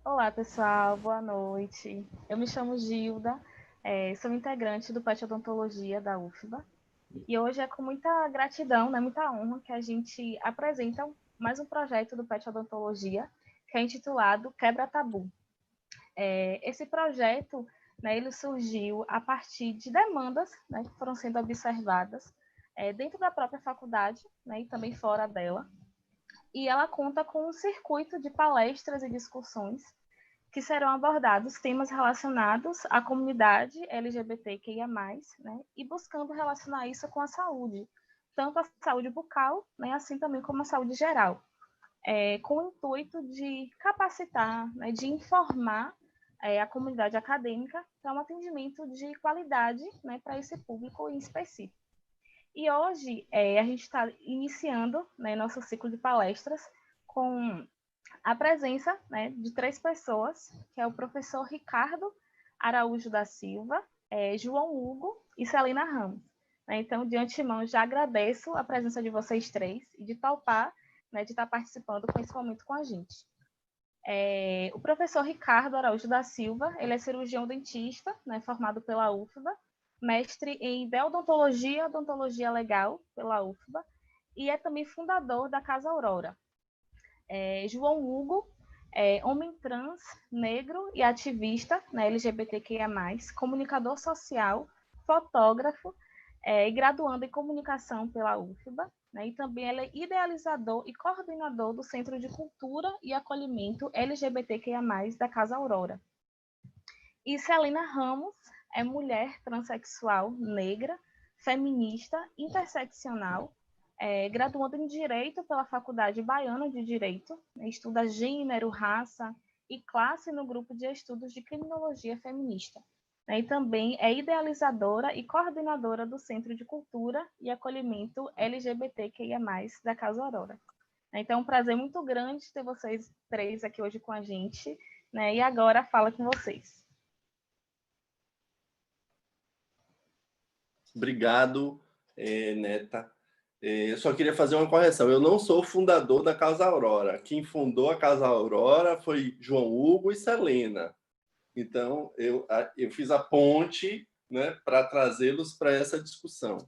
Olá, pessoal, boa noite. Eu me chamo Gilda, sou integrante do PET Odontologia da UFBA e hoje é com muita gratidão, né, muita honra que a gente apresenta mais um projeto do PET Odontologia, que é intitulado Quebra Tabu. Esse projeto, né, ele surgiu a partir de demandas, né, que foram sendo observadas dentro da própria faculdade, né, e também fora dela, e ela conta com um circuito de palestras e discussões que serão abordados temas relacionados à comunidade LGBTQIA+, né, e buscando relacionar isso com a saúde, tanto a saúde bucal, né, assim também como a saúde geral, com o intuito de capacitar, né, de informar a comunidade acadêmica para um atendimento de qualidade, né, para esse público em específico. E hoje a gente está iniciando, né, nosso ciclo de palestras com a presença, né, de 3 pessoas, que é o professor Ricardo Araújo da Silva, João Hugo e Celina Ramos. Então, de antemão, já agradeço a presença de vocês 3 e de topar, né, de estar participando com esse momento com a gente. O professor Ricardo Araújo da Silva, ele é cirurgião dentista, né, formado pela UFBA, mestre em Deodontologia, Odontologia Legal pela UFBA, e é também fundador da Casa Aurora. João Hugo, homem trans, negro e ativista, né, LGBTQIA+, comunicador social, fotógrafo e graduando em comunicação pela UFBA, né, e também ele é idealizador e coordenador do Centro de Cultura e Acolhimento LGBTQIA+, da Casa Aurora. E Celina Ramos é mulher transexual, negra, feminista, interseccional, graduando em Direito pela Faculdade Baiana de Direito, né, estuda gênero, raça e classe no grupo de estudos de criminologia feminista. Né, e também é idealizadora e coordenadora do Centro de Cultura e Acolhimento LGBTQIA+, da Casa Aurora. Então, é um prazer muito grande ter vocês 3 aqui hoje com a gente, né, e agora fala com vocês. Obrigado, Neta. Eu só queria fazer uma correção. Eu não sou o fundador da Casa Aurora. Quem fundou a Casa Aurora foi João Hugo e Celina. Então, eu fiz a ponte, né, para trazê-los para essa discussão.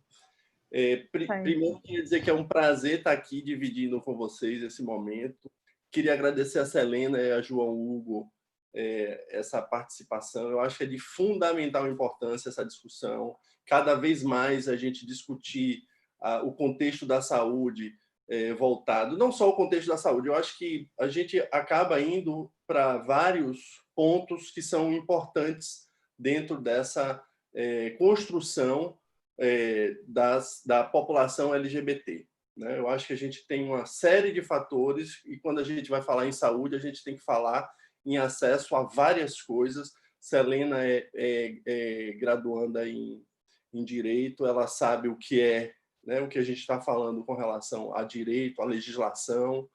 Primeiro, queria dizer que é um prazer estar aqui dividindo com vocês esse momento. Queria agradecer a Celina e a João Hugo essa participação. Eu acho que é de fundamental importância essa discussão. Cada vez mais a gente discutir o contexto da saúde voltado, não só o contexto da saúde, eu acho que a gente acaba indo para vários pontos que são importantes dentro dessa construção da população LGBT. Né? Eu acho que a gente tem uma série de fatores e quando a gente vai falar em saúde, a gente tem que falar em acesso a várias coisas. Celina é graduanda em Direito, ela sabe o que é, né, o que a gente está falando com relação a direito, a legislação,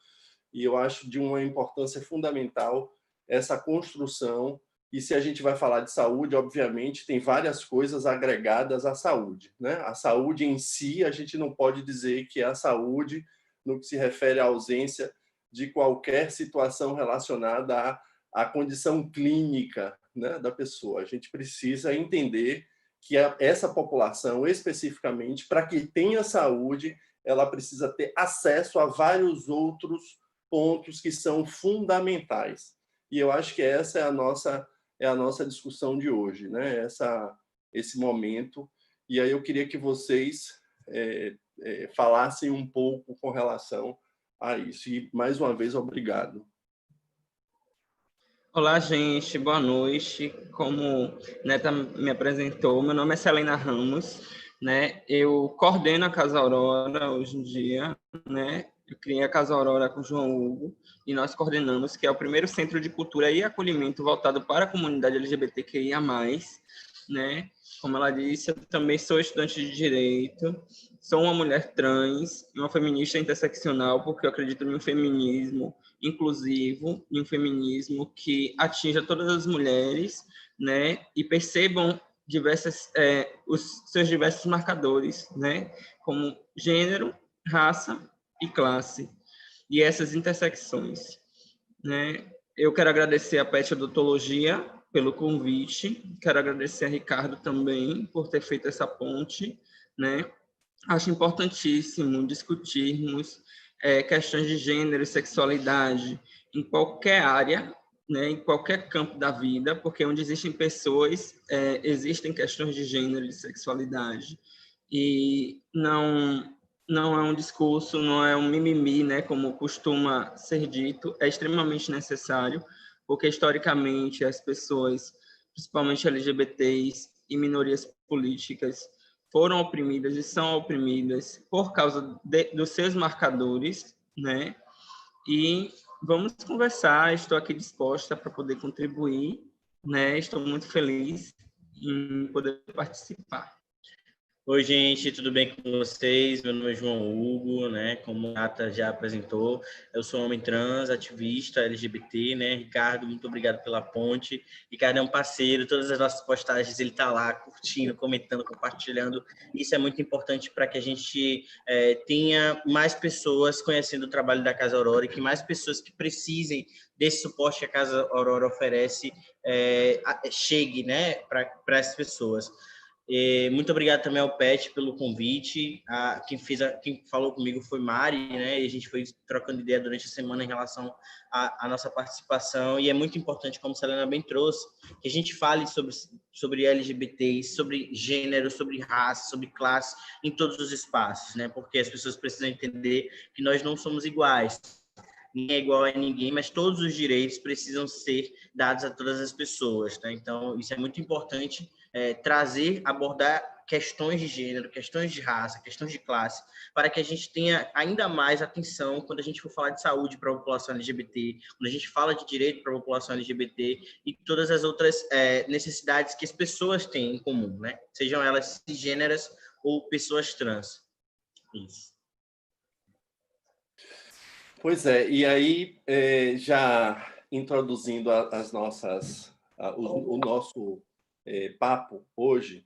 e eu acho de uma importância fundamental essa construção. E se a gente vai falar de saúde, obviamente, tem várias coisas agregadas à saúde. Né? A saúde em si, a gente não pode dizer que é a saúde no que se refere à ausência de qualquer situação relacionada à condição clínica, né, da pessoa. A gente precisa entender que essa população, especificamente, para que tenha saúde, ela precisa ter acesso a vários outros pontos que são fundamentais. E eu acho que essa é a nossa discussão de hoje, né? Esse momento. E aí eu queria que vocês falassem um pouco com relação a isso. E, mais uma vez, obrigado. Olá, gente, boa noite. Como Neta me apresentou, meu nome é Celina Ramos, né? Eu coordeno a Casa Aurora hoje em dia, né? Eu criei a Casa Aurora com o João Hugo e nós coordenamos, que é o primeiro centro de cultura e acolhimento voltado para a comunidade LGBTQIA+, né? Como ela disse, eu também sou estudante de Direito, sou uma mulher trans, uma feminista interseccional, porque eu acredito no feminismo inclusivo, em um feminismo que atinja todas as mulheres, né, e percebam os seus diversos marcadores, né, como gênero, raça e classe, e essas intersecções, né. Eu quero agradecer a PET Odontologia pelo convite, quero agradecer a Ricardo também por ter feito essa ponte, né? Acho importantíssimo discutirmos questões de gênero e sexualidade em qualquer área, né, em qualquer campo da vida, porque onde existem pessoas, existem questões de gênero e de sexualidade. E não é um discurso, não é um mimimi, né, como costuma ser dito, é extremamente necessário, porque historicamente as pessoas, principalmente LGBTs e minorias políticas, foram oprimidas e são oprimidas por causa dos seus marcadores, né? E vamos conversar, estou aqui disposta para poder contribuir, né? Estou muito feliz em poder participar. Oi, gente, tudo bem com vocês? Meu nome é João Hugo, né? Como a Nata já apresentou, eu sou homem trans, ativista LGBT, né? Ricardo, muito obrigado pela ponte. Ricardo é um parceiro, todas as nossas postagens ele está lá curtindo, comentando, compartilhando. Isso é muito importante para que a gente tenha mais pessoas conhecendo o trabalho da Casa Aurora e que mais pessoas que precisem desse suporte que a Casa Aurora oferece chegue, né, para essas pessoas. Muito obrigado também ao Pet pelo convite. Quem falou comigo foi Mari, né? E a gente foi trocando ideia durante a semana em relação à nossa participação. E é muito importante, como a Selena bem trouxe, que a gente fale sobre LGBTs, sobre gênero, sobre raça, sobre classe, em todos os espaços, né? Porque as pessoas precisam entender que nós não somos iguais. Ninguém é igual a ninguém, mas todos os direitos precisam ser dados a todas as pessoas, né? Então, isso é muito importante, abordar questões de gênero, questões de raça, questões de classe, para que a gente tenha ainda mais atenção quando a gente for falar de saúde para a população LGBT, quando a gente fala de direito para a população LGBT e todas as outras necessidades que as pessoas têm em comum, né? Sejam elas cisgêneras ou pessoas trans. Isso. Pois é, e aí, já introduzindo o nosso papo hoje,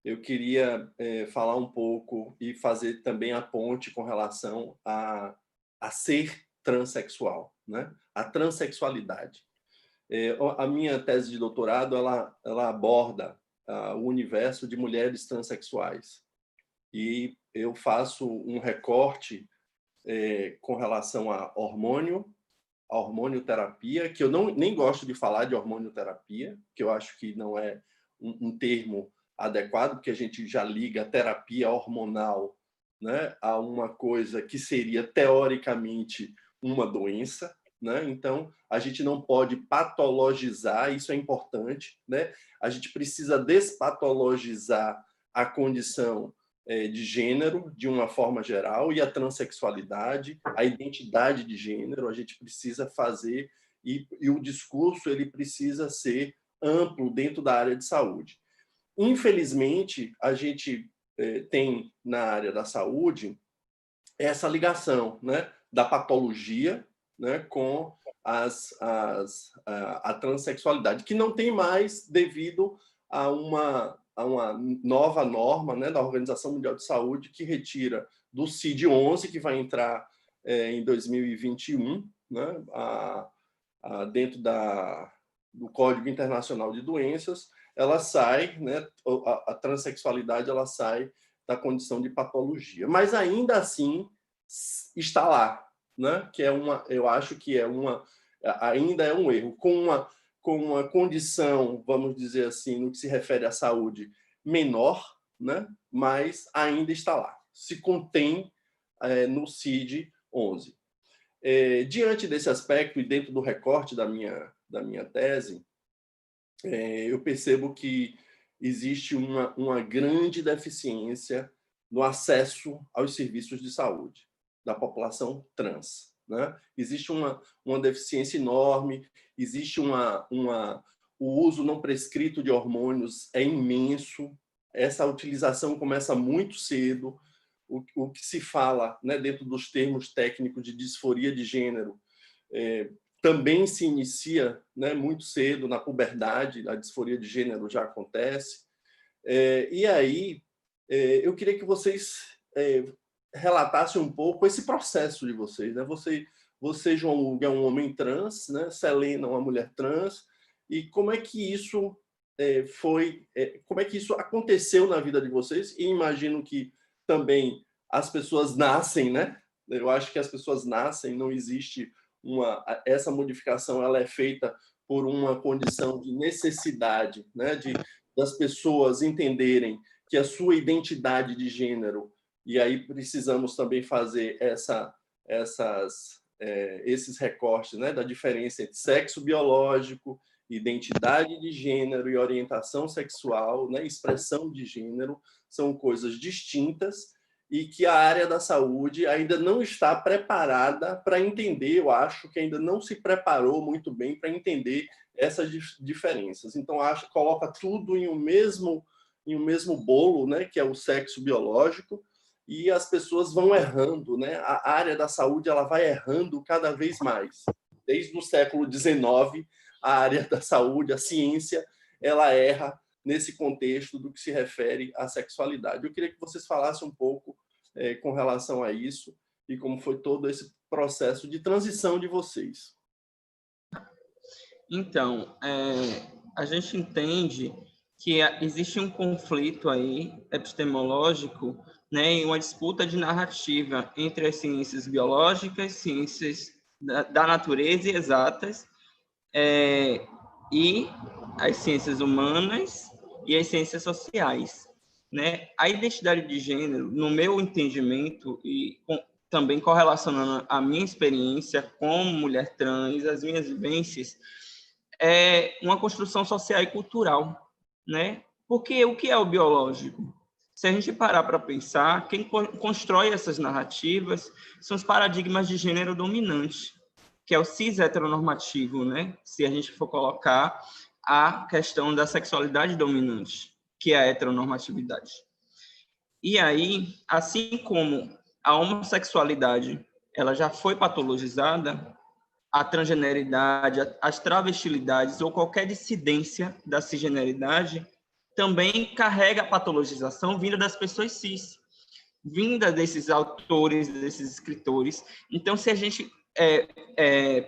eu queria falar um pouco e fazer também a ponte com relação a ser transexual, né? A transexualidade. A minha tese de doutorado, ela aborda o universo de mulheres transexuais. E eu faço um recorte com relação a hormonioterapia, que eu nem gosto de falar de hormonioterapia, que eu acho que não é um termo adequado, porque a gente já liga a terapia hormonal, né, a uma coisa que seria, teoricamente, uma doença, né? Então, a gente não pode patologizar, isso é importante, né? A gente precisa despatologizar a condição de gênero, de uma forma geral, e a transexualidade, a identidade de gênero, a gente precisa fazer, e o discurso ele precisa ser amplo dentro da área de saúde. Infelizmente, a gente tem na área da saúde essa ligação, né, da patologia, né, com a transexualidade, que não tem mais devido a uma nova norma, né, da Organização Mundial de Saúde, que retira do CID-11, que vai entrar em 2021, né, dentro do Código Internacional de Doenças, ela sai, né, a transexualidade ela sai da condição de patologia, mas ainda assim está lá, né, que eu acho que ainda é um erro, com uma condição, vamos dizer assim, no que se refere à saúde, menor, né, mas ainda está lá, se contém no CID-11. Diante desse aspecto e dentro do recorte da minha tese, eu percebo que existe uma grande deficiência no acesso aos serviços de saúde da população trans, né? Existe uma deficiência enorme, existe o uso não prescrito de hormônios é imenso, essa utilização começa muito cedo, o que se fala, né, dentro dos termos técnicos de disforia de gênero, também se inicia, né, muito cedo, na puberdade, a disforia de gênero já acontece. E aí, eu queria que vocês relatassem um pouco esse processo de vocês, né? você, João Hugo, é um homem trans, né? Selena, uma mulher trans, e como é que isso como é que isso aconteceu na vida de vocês? E imagino que também as pessoas nascem, né? Eu acho que as pessoas nascem, não existe essa modificação, ela é feita por uma condição de necessidade, né? Das pessoas entenderem que a sua identidade de gênero, e aí precisamos também fazer esses recortes, né? Da diferença entre sexo biológico, identidade de gênero e orientação sexual, né? Expressão de gênero, são coisas distintas e que a área da saúde ainda não está preparada para entender, eu acho que ainda não se preparou muito bem para entender essas diferenças. Então, coloca tudo em um mesmo bolo, né, que é o sexo biológico, e as pessoas vão errando, né? A área da saúde ela vai errando cada vez mais. Desde o século XIX, a área da saúde, a ciência, ela erra nesse contexto do que se refere à sexualidade. Eu queria que vocês falassem um pouco com relação a isso e como foi todo esse processo de transição de vocês. Então, a gente entende que existe um conflito aí epistemológico, né, e uma disputa de narrativa entre as ciências biológicas, ciências da natureza e exatas, e as ciências humanas e as ciências sociais, né? A identidade de gênero, no meu entendimento e também correlacionando a minha experiência como mulher trans, as minhas vivências, é uma construção social e cultural, né? Porque o que é o biológico? Se a gente parar para pensar, quem constrói essas narrativas são os paradigmas de gênero dominante, que é o cis heteronormativo, né? Se a gente for colocar a questão da sexualidade dominante, que é a heteronormatividade. E aí, assim como a homossexualidade ela já foi patologizada, a transgeneridade, as travestilidades ou qualquer dissidência da cisgeneridade também carrega a patologização vinda das pessoas cis, vinda desses autores, desses escritores. Então, se a gente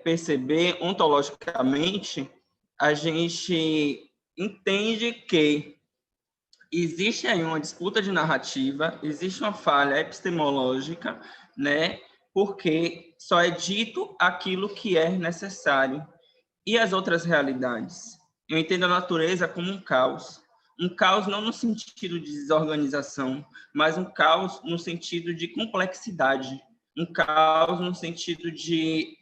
perceber ontologicamente, a gente entende que existe aí uma disputa de narrativa, existe uma falha epistemológica, né? Porque só é dito aquilo que é necessário. E as outras realidades? Eu entendo a natureza como um caos não no sentido de desorganização, mas um caos no sentido de complexidade, um caos no sentido de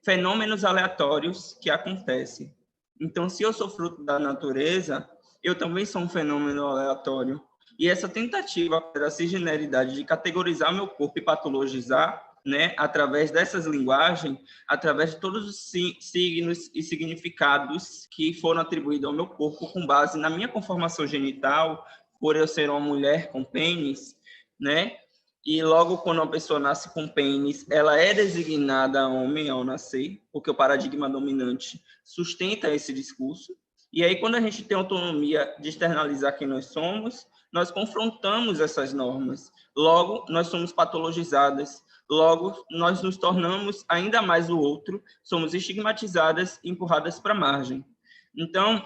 fenômenos aleatórios que acontecem. Então, se eu sou fruto da natureza, eu também sou um fenômeno aleatório. E essa tentativa da cisgeneridade de categorizar meu corpo e patologizar, né, através dessas linguagens, através de todos os signos e significados que foram atribuídos ao meu corpo com base na minha conformação genital, por eu ser uma mulher com pênis, né? E logo quando uma pessoa nasce com pênis, ela é designada homem ao nascer, porque o paradigma dominante sustenta esse discurso. E aí, quando a gente tem autonomia de externalizar quem nós somos, nós confrontamos essas normas. Logo, nós somos patologizadas. Logo, nós nos tornamos ainda mais o outro, somos estigmatizadas e empurradas para a margem. Então,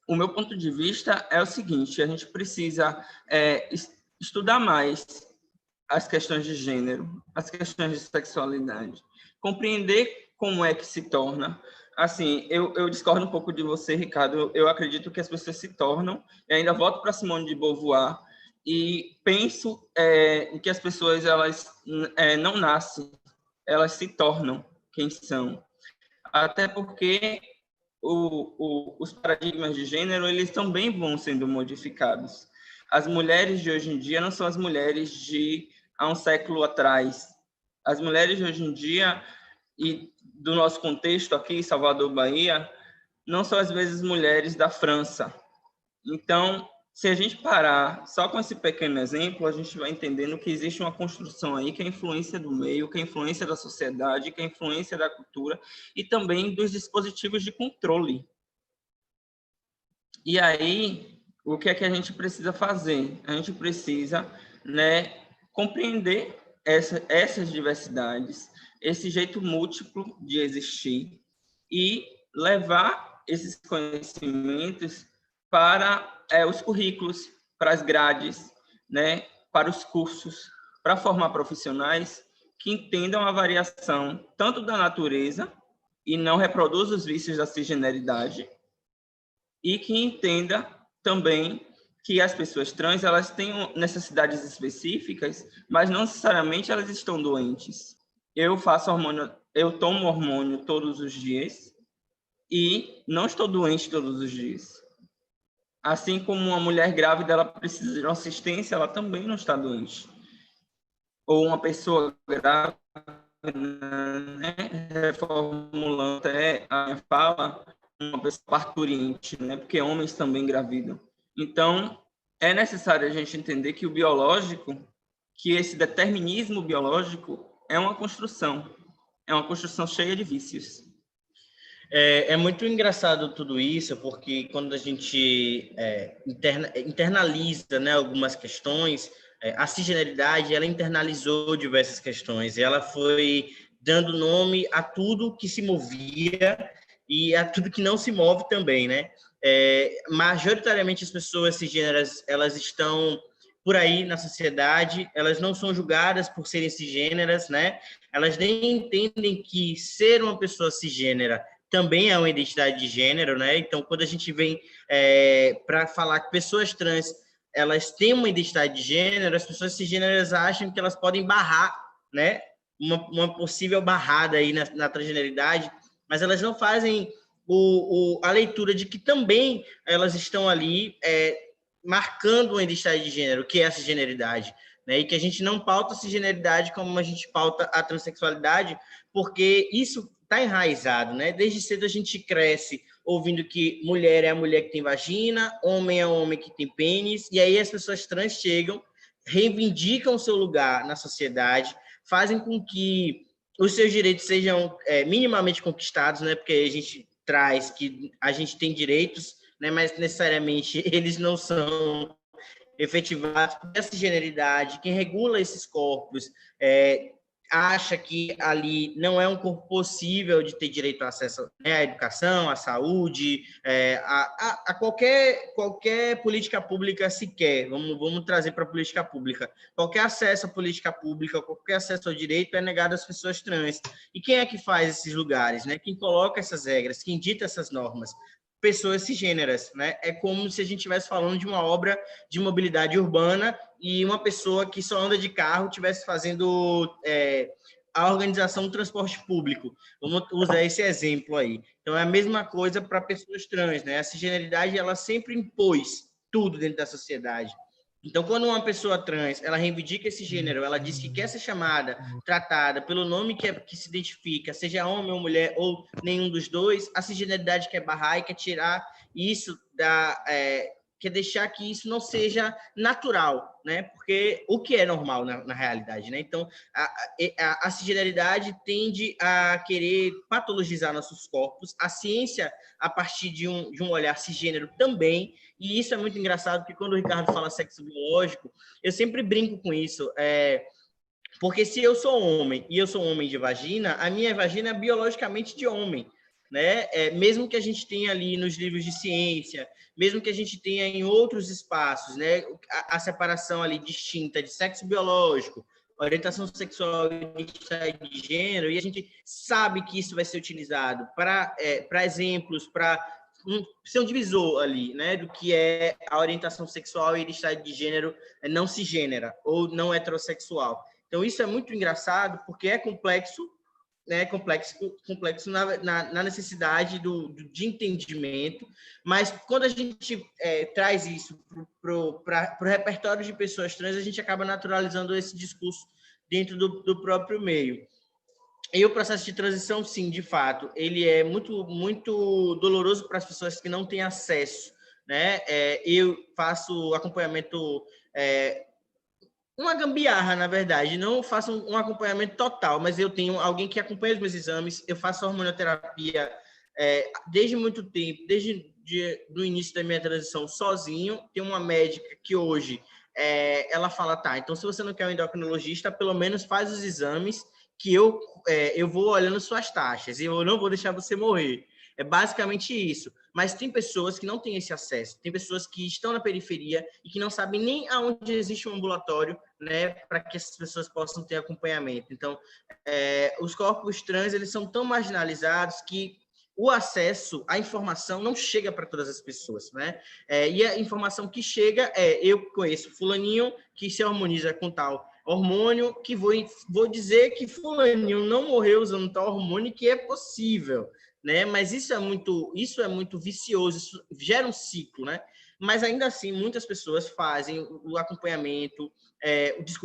o meu ponto de vista é o seguinte, a gente precisa estudar mais as questões de gênero, as questões de sexualidade, compreender como é que se torna. Assim, eu discordo um pouco de você, Ricardo. Eu acredito que as pessoas se tornam, e ainda volto para Simone de Beauvoir, e penso em que as pessoas elas não nascem, elas se tornam quem são. Até porque os paradigmas de gênero eles também vão sendo modificados. As mulheres de hoje em dia não são as mulheres de há um século atrás. As mulheres de hoje em dia, e do nosso contexto aqui, Salvador, Bahia, não são às vezes mulheres da França. Então, se a gente parar só com esse pequeno exemplo, a gente vai entendendo que existe uma construção aí que é a influência do meio, que é a influência da sociedade, que é a influência da cultura e também dos dispositivos de controle. E aí, o que é que a gente precisa fazer? A gente precisa, né, compreender essas diversidades, esse jeito múltiplo de existir e levar esses conhecimentos para os currículos, para as grades, né, para os cursos, para formar profissionais que entendam a variação tanto da natureza e não reproduzam os vícios da cisgeneridade, e que entenda também que as pessoas trans elas têm necessidades específicas, mas não necessariamente elas estão doentes. Eu faço hormônio, eu tomo hormônio todos os dias e não estou doente todos os dias. Assim como uma mulher grávida ela precisa de uma assistência, ela também não está doente. Ou uma pessoa grávida, né, reformulando até a minha fala, uma pessoa parturiente, né, porque homens também engravidam. Então, é necessário a gente entender que o biológico, que esse determinismo biológico é uma construção cheia de vícios. É muito engraçado tudo isso, porque quando a gente internaliza, né, algumas questões, a cisgeneridade, ela internalizou diversas questões, e ela foi dando nome a tudo que se movia e a tudo que não se move também, né? Majoritariamente as pessoas cisgêneras, elas estão por aí na sociedade, elas não são julgadas por serem cisgêneras, né? Elas nem entendem que ser uma pessoa cisgênera também é uma identidade de gênero, né? Então, quando a gente vem para falar que pessoas trans elas têm uma identidade de gênero, as pessoas cisgêneras acham que elas podem barrar, né? Uma possível barrada aí na transgeneridade, mas elas não fazem a leitura de que também elas estão ali marcando uma identidade de gênero, que é a cisgeneridade, né? E que a gente não pauta a cisgeneridade como a gente pauta a transexualidade, porque isso está enraizado, né? Desde cedo a gente cresce ouvindo que mulher é a mulher que tem vagina, homem é o homem que tem pênis, e aí as pessoas trans chegam, reivindicam o seu lugar na sociedade, fazem com que os seus direitos sejam minimamente conquistados, né? Porque a gente traz que a gente tem direitos, né? Mas necessariamente eles não são efetivados, porque a cisgeneridade, quem regula esses corpos, acha que ali não é um corpo possível de ter direito ao acesso, né, à educação, à saúde, a qualquer política pública sequer. Vamos trazer para a política pública. Qualquer acesso à política pública, qualquer acesso ao direito é negado às pessoas trans. E quem é que faz esses lugares, né? Quem coloca essas regras, quem dita essas normas? Pessoas cisgêneras, né? É como se a gente estivesse falando de uma obra de mobilidade urbana e uma pessoa que só anda de carro estivesse fazendo a organização do transporte público. Vamos usar esse exemplo aí. Então, é a mesma coisa para pessoas trans, né? A cisgeneridade, ela sempre impôs tudo dentro da sociedade. Então, quando uma pessoa trans, ela reivindica esse gênero, ela diz que quer ser chamada, tratada pelo nome que se identifica, seja homem ou mulher, ou nenhum dos dois, a cisgeneridade quer barrar e quer tirar isso quer deixar que isso não seja natural, né? Porque o que é normal na realidade, né? Então, a cisgeneridade tende a querer patologizar nossos corpos, a ciência, a partir de um olhar cisgênero também, e isso é muito engraçado, porque quando o Ricardo fala sexo biológico, eu sempre brinco com isso, porque se eu sou homem e eu sou um homem de vagina, a minha vagina é biologicamente de homem, né? Mesmo que a gente tenha ali nos livros de ciência, mesmo que a gente tenha em outros espaços, né, a separação ali distinta de sexo biológico, orientação sexual e identidade de gênero, e a gente sabe que isso vai ser utilizado para exemplos, para ser um divisor ali, né, do que é a orientação sexual e identidade de gênero não cisgênera ou não heterossexual. Então, isso é muito engraçado, porque é complexo, né, complexo na necessidade de entendimento, mas quando a gente traz isso para o repertório de pessoas trans, a gente acaba naturalizando esse discurso dentro do próprio meio. E o processo de transição, sim, de fato, ele é muito, muito doloroso para as pessoas que não têm acesso, né? Eu faço acompanhamento... uma gambiarra, na verdade. Não faço um acompanhamento total, mas eu tenho alguém que acompanha os meus exames. Eu faço hormonioterapia desde muito tempo, desde do início da minha transição sozinho. Tem uma médica que hoje ela fala, tá, então se você não quer um endocrinologista, pelo menos faz os exames que eu vou olhando suas taxas e eu não vou deixar você morrer. É basicamente isso. Mas tem pessoas que não têm esse acesso. Tem pessoas que estão na periferia e que não sabem nem aonde existe um ambulatório, né, para que essas pessoas possam ter acompanhamento. Então, os corpos trans, eles são tão marginalizados que o acesso à informação não chega para todas as pessoas, né? E a informação que chega eu conheço fulaninho que se harmoniza com tal hormônio, que vou dizer que fulaninho não morreu usando tal hormônio, que é possível, né? Mas isso é muito vicioso, isso gera um ciclo, né? Mas ainda assim, muitas pessoas fazem o acompanhamento,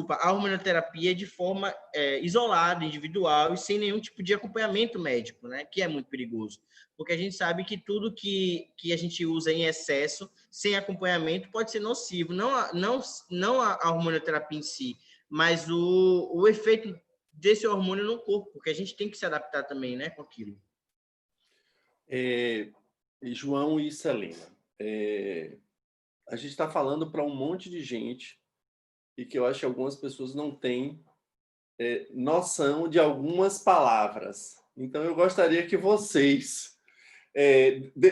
a hormonoterapia de forma isolada, individual e sem nenhum tipo de acompanhamento médico, né? Que é muito perigoso, porque a gente sabe que tudo que a gente usa em excesso, sem acompanhamento, pode ser nocivo, não a hormonoterapia em si, mas o efeito desse hormônio no corpo, porque a gente tem que se adaptar também, né, com aquilo. João e Celina, a gente está falando para um monte de gente e que eu acho que algumas pessoas não têm noção de algumas palavras. Então, eu gostaria que vocês...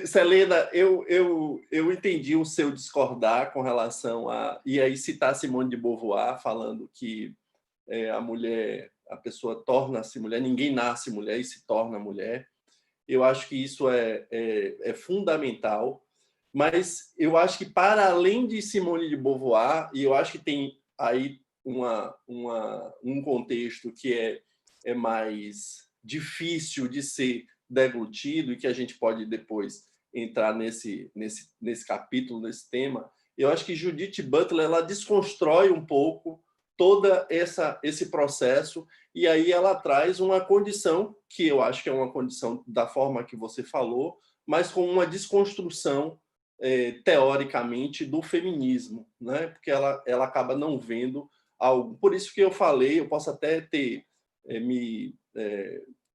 Celina, eu entendi o seu discordar com relação a... E aí citar Simone de Beauvoir, falando que a pessoa torna-se mulher, ninguém nasce mulher e se torna mulher. Eu acho que isso é fundamental, mas eu acho que, para além de Simone de Beauvoir, e eu acho que tem aí um contexto que é mais difícil de ser deglutido e que a gente pode depois entrar nesse capítulo, nesse tema, eu acho que Judith Butler ela desconstrói um pouco todo esse processo, e aí ela traz uma condição, que eu acho que é uma condição da forma que você falou, mas com uma desconstrução, teoricamente, do feminismo, né? Porque ela acaba não vendo algo. Por isso que eu falei, eu posso até ter me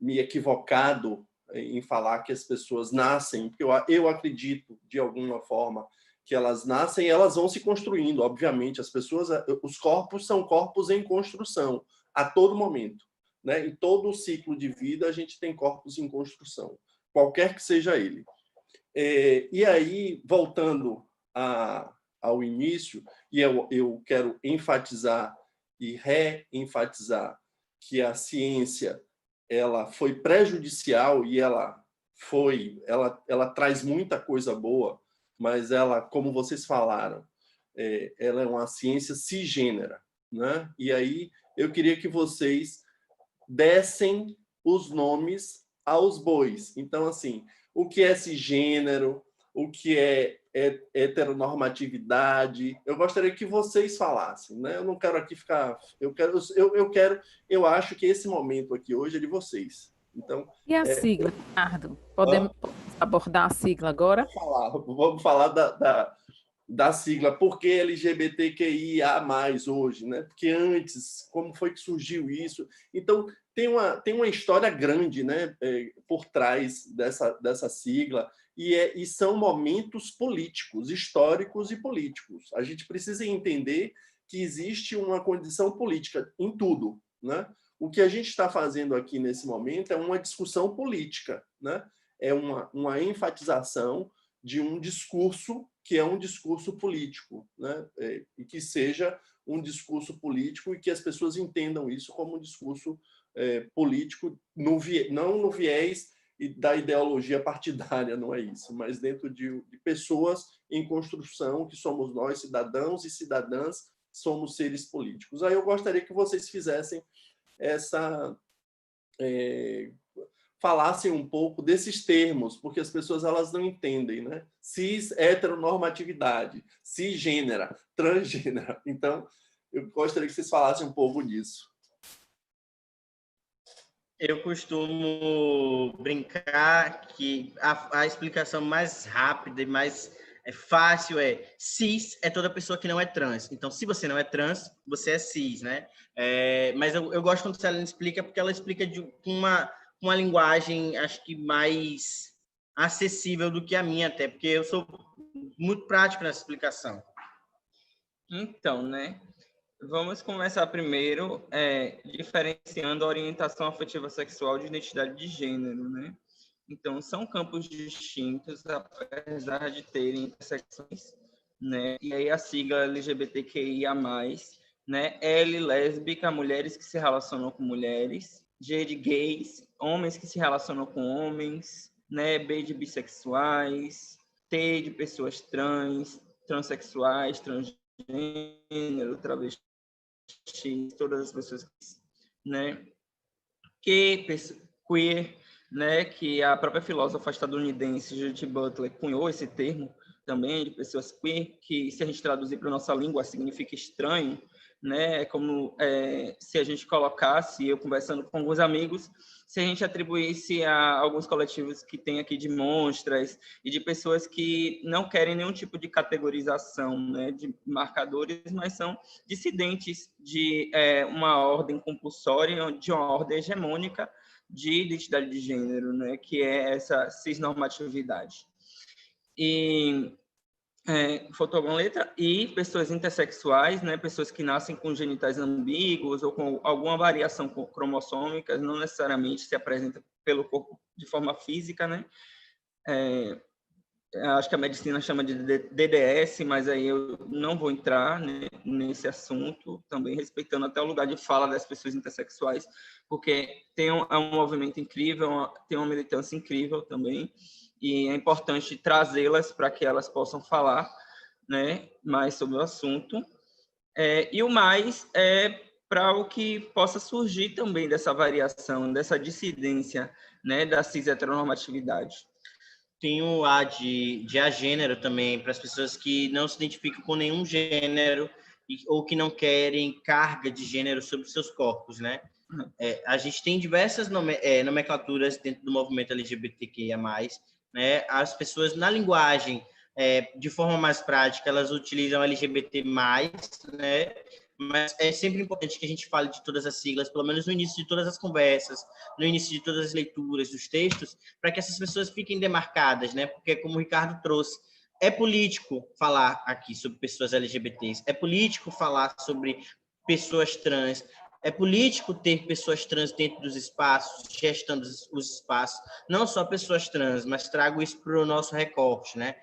equivocado em falar que as pessoas nascem, porque eu acredito, de alguma forma, que elas nascem e elas vão se construindo. Obviamente, os corpos são corpos em construção, a todo momento, né? Em todo o ciclo de vida, a gente tem corpos em construção, qualquer que seja ele. E aí, voltando ao início, e eu quero enfatizar e reenfatizar que a ciência ela foi prejudicial e ela traz muita coisa boa, mas ela, como vocês falaram, ela é uma ciência cisgênera, né? E aí eu queria que vocês dessem os nomes aos bois. Então, assim, o que é cisgênero, o que é heteronormatividade, eu gostaria que vocês falassem, né? Eu não quero aqui ficar... Eu acho que esse momento aqui hoje é de vocês. Então, e a sigla, Ricardo? Podemos abordar a sigla agora? Vamos falar da sigla. Por que LGBTQIA+, hoje, né? Porque antes, como foi que surgiu isso? Então, tem uma história grande, né, por trás dessa sigla, e são momentos políticos, históricos e políticos. A gente precisa entender que existe uma condição política em tudo, né? O que a gente está fazendo aqui nesse momento é uma discussão política, né? É uma enfatização de um discurso que é um discurso político, né? E que seja um discurso político e que as pessoas entendam isso como um discurso político, não no viés da ideologia partidária, não é isso, mas dentro de pessoas em construção, que somos nós, cidadãos e cidadãs, somos seres políticos. Aí eu gostaria que vocês fizessem falassem um pouco desses termos, porque as pessoas elas não entendem, né? Cis, heteronormatividade, cisgênera, transgênera. Então, eu gostaria que vocês falassem um pouco disso. Eu costumo brincar que a explicação mais rápida e mais fácil cis é toda pessoa que não é trans. Então, se você não é trans, você é cis, né? Mas eu gosto quando a Celina explica, porque ela explica com uma linguagem, acho que mais acessível do que a minha, até, porque eu sou muito prático nessa explicação. Então, né? Vamos começar primeiro diferenciando a orientação afetiva sexual de identidade de gênero, né? Então, são campos distintos, apesar de terem intersecções, né? E aí a sigla LGBTQIA+, né? L, lésbica, mulheres que se relacionam com mulheres. G de gays, homens que se relacionam com homens, né? B de bissexuais. T de pessoas trans, transexuais, transgênero, travesti, todas as pessoas, né? Queer, né? Que a própria filósofa estadunidense Judith Butler cunhou esse termo também de pessoas queer, que se a gente traduzir para a nossa língua significa estranho, né? É como se a gente colocasse, eu conversando com alguns amigos, se a gente atribuísse a alguns coletivos que tem aqui de monstras e de pessoas que não querem nenhum tipo de categorização, né, de marcadores, mas são dissidentes de uma ordem compulsória, de uma ordem hegemônica de identidade de gênero, né, que é essa cisnormatividade. E fotogram letra I, pessoas intersexuais, né, pessoas que nascem com genitais ambíguos ou com alguma variação cromossômica, não necessariamente se apresenta pelo corpo de forma física, né? Acho que a medicina chama de DDS, mas aí eu não vou entrar, né, nesse assunto, também respeitando até o lugar de fala das pessoas intersexuais, porque é um movimento incrível, tem uma militância incrível também, e é importante trazê-las para que elas possam falar, né, mais sobre o assunto. E o mais é para o que possa surgir também dessa variação, dessa dissidência, né, da cis-heteronormatividade. Tem o A de agênero também, para as pessoas que não se identificam com nenhum gênero ou que não querem carga de gênero sobre seus corpos, né? A gente tem diversas nomenclaturas dentro do movimento LGBTQIA+, né? As pessoas, na linguagem, de forma mais prática, elas utilizam LGBT+, né? Mas é sempre importante que a gente fale de todas as siglas, pelo menos no início de todas as conversas, no início de todas as leituras dos textos, para que essas pessoas fiquem demarcadas, né? Porque, como o Ricardo trouxe, é político falar aqui sobre pessoas LGBTs, é político falar sobre pessoas trans, é político ter pessoas trans dentro dos espaços, gestando os espaços, não só pessoas trans, mas trago isso para o nosso recorte, né?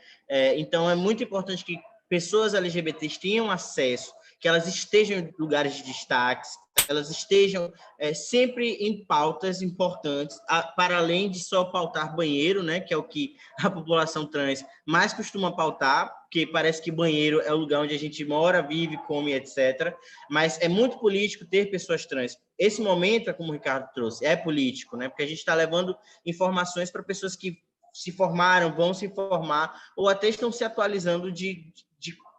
Então, é muito importante que pessoas LGBTs tenham acesso, que elas estejam em lugares de destaque, elas estejam sempre em pautas importantes, para além de só pautar banheiro, né, que é o que a população trans mais costuma pautar, porque parece que banheiro é o lugar onde a gente mora, vive, come, etc. Mas é muito político ter pessoas trans. Esse momento, como o Ricardo trouxe, é político, né, porque a gente está levando informações para pessoas que se formaram, vão se formar, ou até estão se atualizando de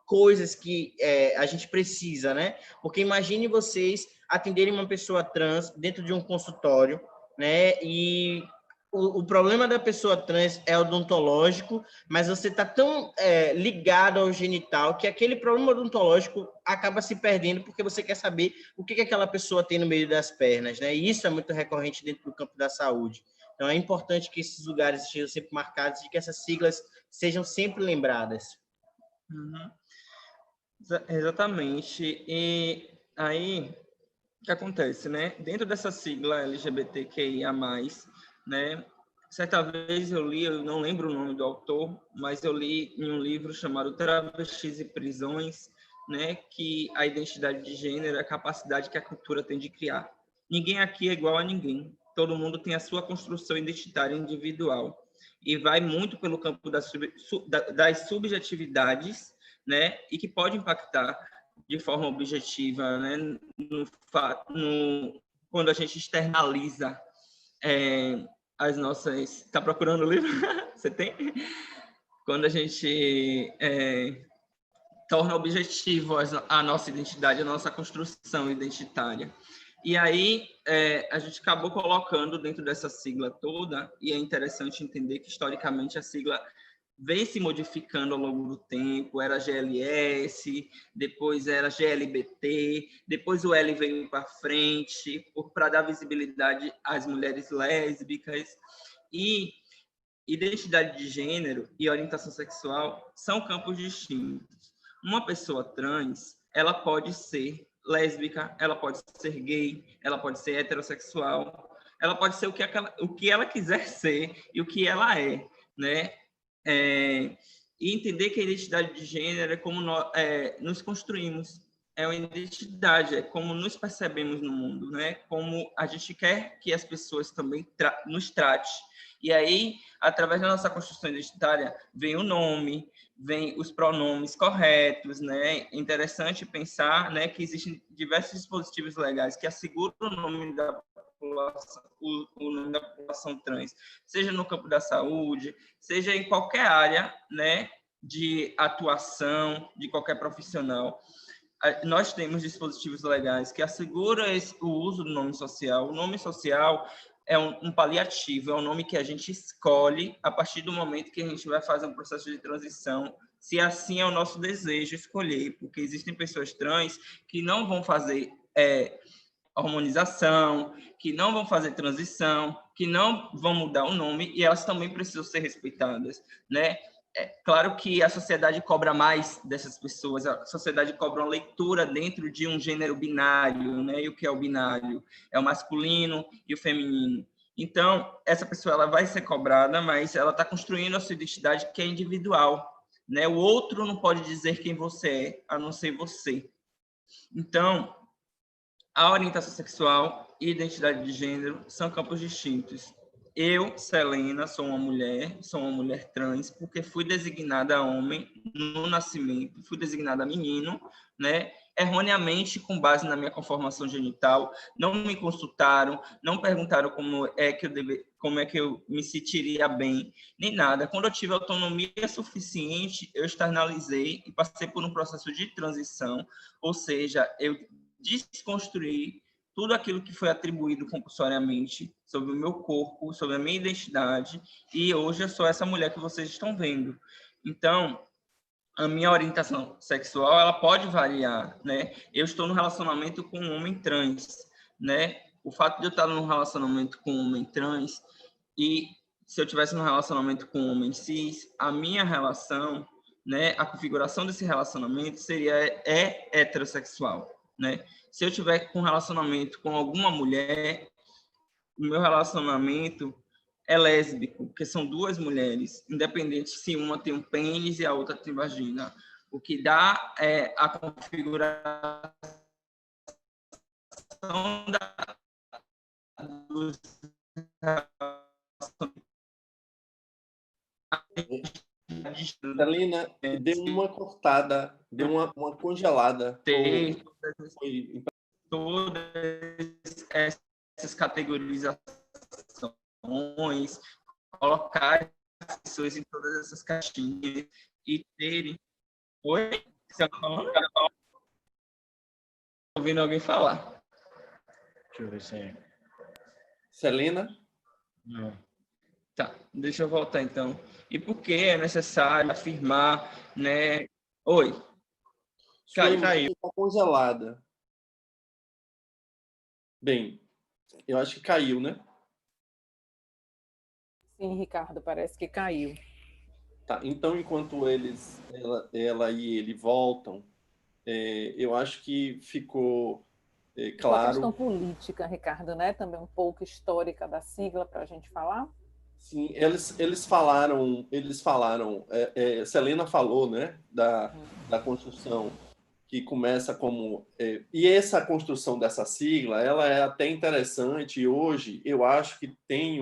coisas que a gente precisa, né? Porque imagine vocês atenderem uma pessoa trans dentro de um consultório, né? E o problema da pessoa trans é odontológico, mas você está tão ligado ao genital que aquele problema odontológico acaba se perdendo porque você quer saber o que aquela pessoa tem no meio das pernas, né? E isso é muito recorrente dentro do campo da saúde. Então, é importante que esses lugares estejam sempre marcados e que essas siglas sejam sempre lembradas. Uhum. Exatamente. E aí, o que acontece, né? Dentro dessa sigla LGBTQIA+, né? Certa vez eu li, eu não lembro o nome do autor, mas eu li em um livro chamado Travestis e Prisões, né? Que a identidade de gênero é a capacidade que a cultura tem de criar. Ninguém aqui é igual a ninguém. Todo mundo tem a sua construção identitária individual. E vai muito pelo campo das subjetividades, né, e que pode impactar de forma objetiva, né, quando a gente externaliza as nossas... Está procurando o livro? Você tem? Quando a gente torna objetivo a nossa identidade, a nossa construção identitária. E aí, a gente acabou colocando dentro dessa sigla toda, e é interessante entender que, historicamente, a sigla vem se modificando ao longo do tempo, era GLS, depois era GLBT, depois o L veio para frente, para dar visibilidade às mulheres lésbicas, e identidade de gênero e orientação sexual são campos distintos. Uma pessoa trans, ela pode ser lésbica, ela pode ser gay, ela pode ser heterossexual, ela pode ser o que ela quiser ser e o que ela é, né? E entender que a identidade de gênero é como nós nos construímos, é uma identidade, é como nos percebemos no mundo, né? Como a gente quer que as pessoas também nos trate. E aí, através da nossa construção identitária, vem o nome, vem os pronomes corretos, né? É interessante pensar, né, que existem diversos dispositivos legais que asseguram o nome da população, o nome da população trans, seja no campo da saúde, seja em qualquer área, né, de atuação de qualquer profissional. Nós temos dispositivos legais que asseguram o uso do nome social. O nome social é um paliativo, é um nome que a gente escolhe a partir do momento que a gente vai fazer um processo de transição, se assim é o nosso desejo escolher, porque existem pessoas trans que não vão fazer hormonização, que não vão fazer transição, que não vão mudar o nome, e elas também precisam ser respeitadas, né? É claro que a sociedade cobra mais dessas pessoas, a sociedade cobra uma leitura dentro de um gênero binário, né? E o que é o binário? É o masculino e o feminino. Então, essa pessoa ela vai ser cobrada, mas ela está construindo a sua identidade que é individual, né? O outro não pode dizer quem você é, a não ser você. Então, a orientação sexual e identidade de gênero são campos distintos. Eu, Selena, sou uma mulher trans, porque fui designada homem no nascimento, fui designada menino, né? Erroneamente, com base na minha conformação genital, não me consultaram, não perguntaram como é que eu me sentiria bem, nem nada. Quando eu tive autonomia suficiente, eu externalizei e passei por um processo de transição, ou seja, eu desconstruir tudo aquilo que foi atribuído compulsoriamente sobre o meu corpo, sobre a minha identidade, e hoje eu sou essa mulher que vocês estão vendo. Então, a minha orientação sexual, ela pode variar, né? Eu estou num relacionamento com um homem trans, né? O fato de eu estar num relacionamento com um homem trans e se eu tivesse num relacionamento com um homem cis, a minha relação, né, a configuração desse relacionamento seria heterossexual, né? Se eu tiver com um relacionamento com alguma mulher, o meu relacionamento é lésbico, porque são duas mulheres, independente se uma tem um pênis e a outra tem vagina. O que dá é a configuração dos Selena, deu uma cortada, deu uma congelada. ter todas essas categorizações, colocar as pessoas em todas essas caixinhas e terem... Oi? Você está falando? Estou ouvindo alguém falar. Deixa eu ver se é. Selena? Não. Tá, deixa eu voltar então. E por que é necessário afirmar, né? Oi. Caiu. Está congelada. Bem, eu acho que caiu, né? Sim, Ricardo, parece que caiu. Tá, então enquanto ela e ele voltam, eu acho que ficou claro. A questão política, Ricardo, né? Também um pouco histórica da sigla para a gente falar. Sim, eles falaram, Selena falou, né, da construção que começa como... e essa construção dessa sigla, ela é até interessante, e hoje eu acho que tem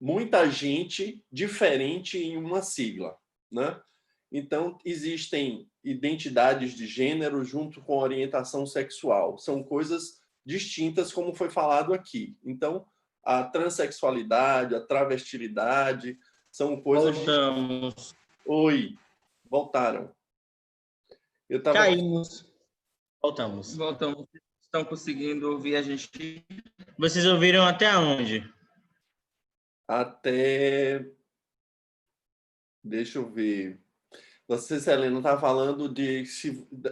muita gente diferente em uma sigla, né? Então, existem identidades de gênero junto com orientação sexual. São coisas distintas, como foi falado aqui. Então, a transexualidade, a travestilidade, são coisas... Voltamos. Oi, voltaram. Caímos. Voltamos. Estão conseguindo ouvir a gente? Vocês ouviram até onde? Até... Deixa eu ver. Você, Selena, está falando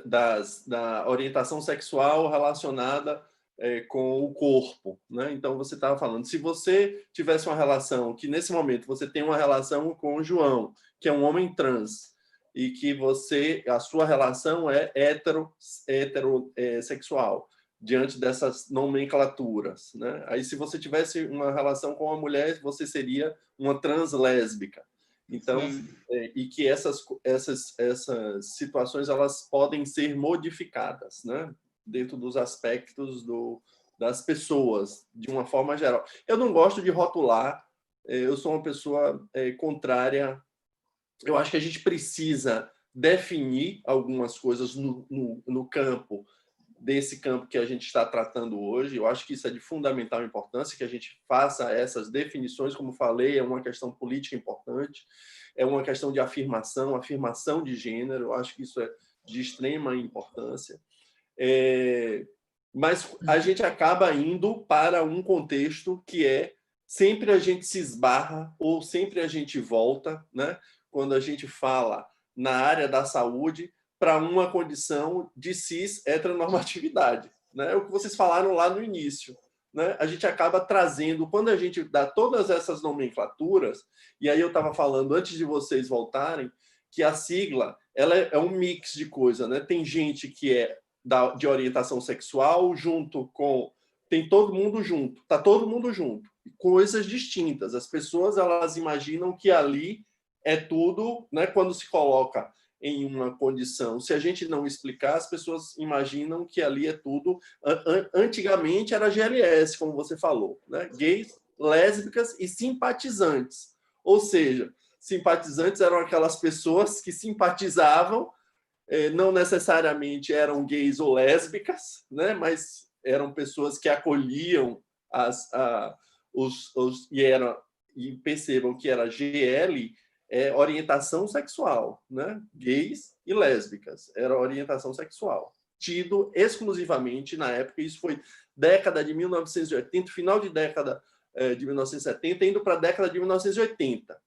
da orientação sexual relacionada com o corpo, né? Então, você estava falando, se você tivesse uma relação, que nesse momento você tem uma relação com o João, que é um homem trans, e que a sua relação é heterossexual, diante dessas nomenclaturas, né? Aí, se você tivesse uma relação com uma mulher, você seria uma translésbica. Então, e que essas situações elas podem ser modificadas, né? Dentro dos aspectos das pessoas, de uma forma geral. Eu não gosto de rotular, eu sou uma pessoa contrária. Eu acho que a gente precisa definir algumas coisas no campo, desse campo que a gente está tratando hoje. Eu acho que isso é de fundamental importância, que a gente faça essas definições. Como falei, é uma questão política importante, é uma questão de afirmação de gênero. Eu acho que isso é de extrema importância. Mas a gente acaba indo para um contexto que sempre a gente se esbarra ou sempre a gente volta, né? Quando a gente fala na área da saúde, para uma condição de cis-heteronormatividade, né? É o que vocês falaram lá no início, né? A gente acaba trazendo, quando a gente dá todas essas nomenclaturas, e aí eu estava falando antes de vocês voltarem, que a sigla ela é um mix de coisa, né? Tem gente que é de orientação sexual junto com... Tem todo mundo junto, está todo mundo junto. Coisas distintas. As pessoas elas imaginam que ali é tudo, né? Quando se coloca em uma condição, se a gente não explicar, as pessoas imaginam que ali é tudo. Antigamente era GLS, como você falou, né? Gays, lésbicas e simpatizantes. Ou seja, simpatizantes eram aquelas pessoas que simpatizavam, não necessariamente eram gays ou lésbicas, né? Mas eram pessoas que acolhiam e percebam que era GL, orientação sexual, né? Gays e lésbicas, era orientação sexual. Tido exclusivamente na época, isso foi década de 1980, final de década de 1970, indo para a década de 1980.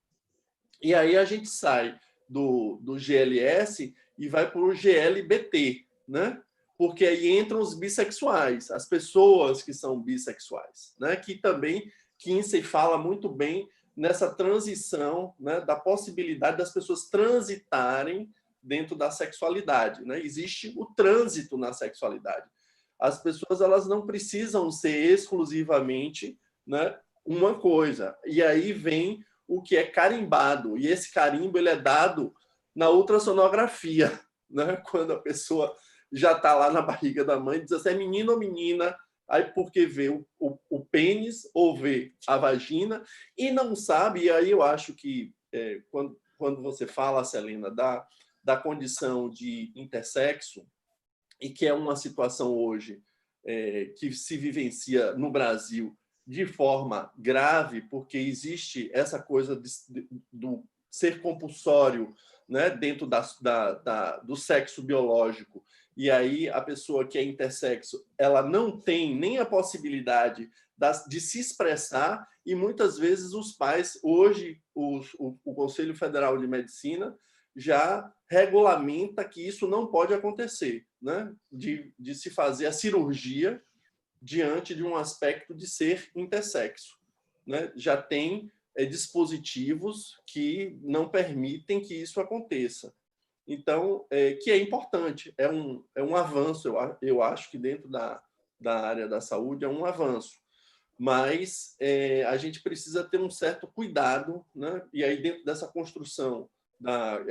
E aí a gente sai do GLS e vai para o GLBT, né? Porque aí entram os bissexuais, as pessoas que são bissexuais, né? Que também Kinsey fala muito bem nessa transição, né, da possibilidade das pessoas transitarem dentro da sexualidade, né? Existe o trânsito na sexualidade. As pessoas elas não precisam ser exclusivamente, né, uma coisa. E aí vem o que é carimbado, e esse carimbo ele é dado na ultrassonografia, né? Quando a pessoa já está lá na barriga da mãe, diz assim, é menino ou menina, aí porque vê o pênis ou vê a vagina e não sabe, e aí eu acho que quando você fala, Celina, da condição de intersexo, e que é uma situação hoje que se vivencia no Brasil de forma grave, porque existe essa coisa do ser compulsório, né, dentro do sexo biológico, e aí a pessoa que é intersexo ela não tem nem a possibilidade de se expressar, e muitas vezes os pais, hoje o Conselho Federal de Medicina já regulamenta que isso não pode acontecer, né? De se fazer a cirurgia diante de um aspecto de ser intersexo, né? Já tem dispositivos que não permitem que isso aconteça. Então, que é importante, é um avanço, eu acho que dentro da área da saúde é um avanço, mas a gente precisa ter um certo cuidado, né? E aí dentro dessa construção,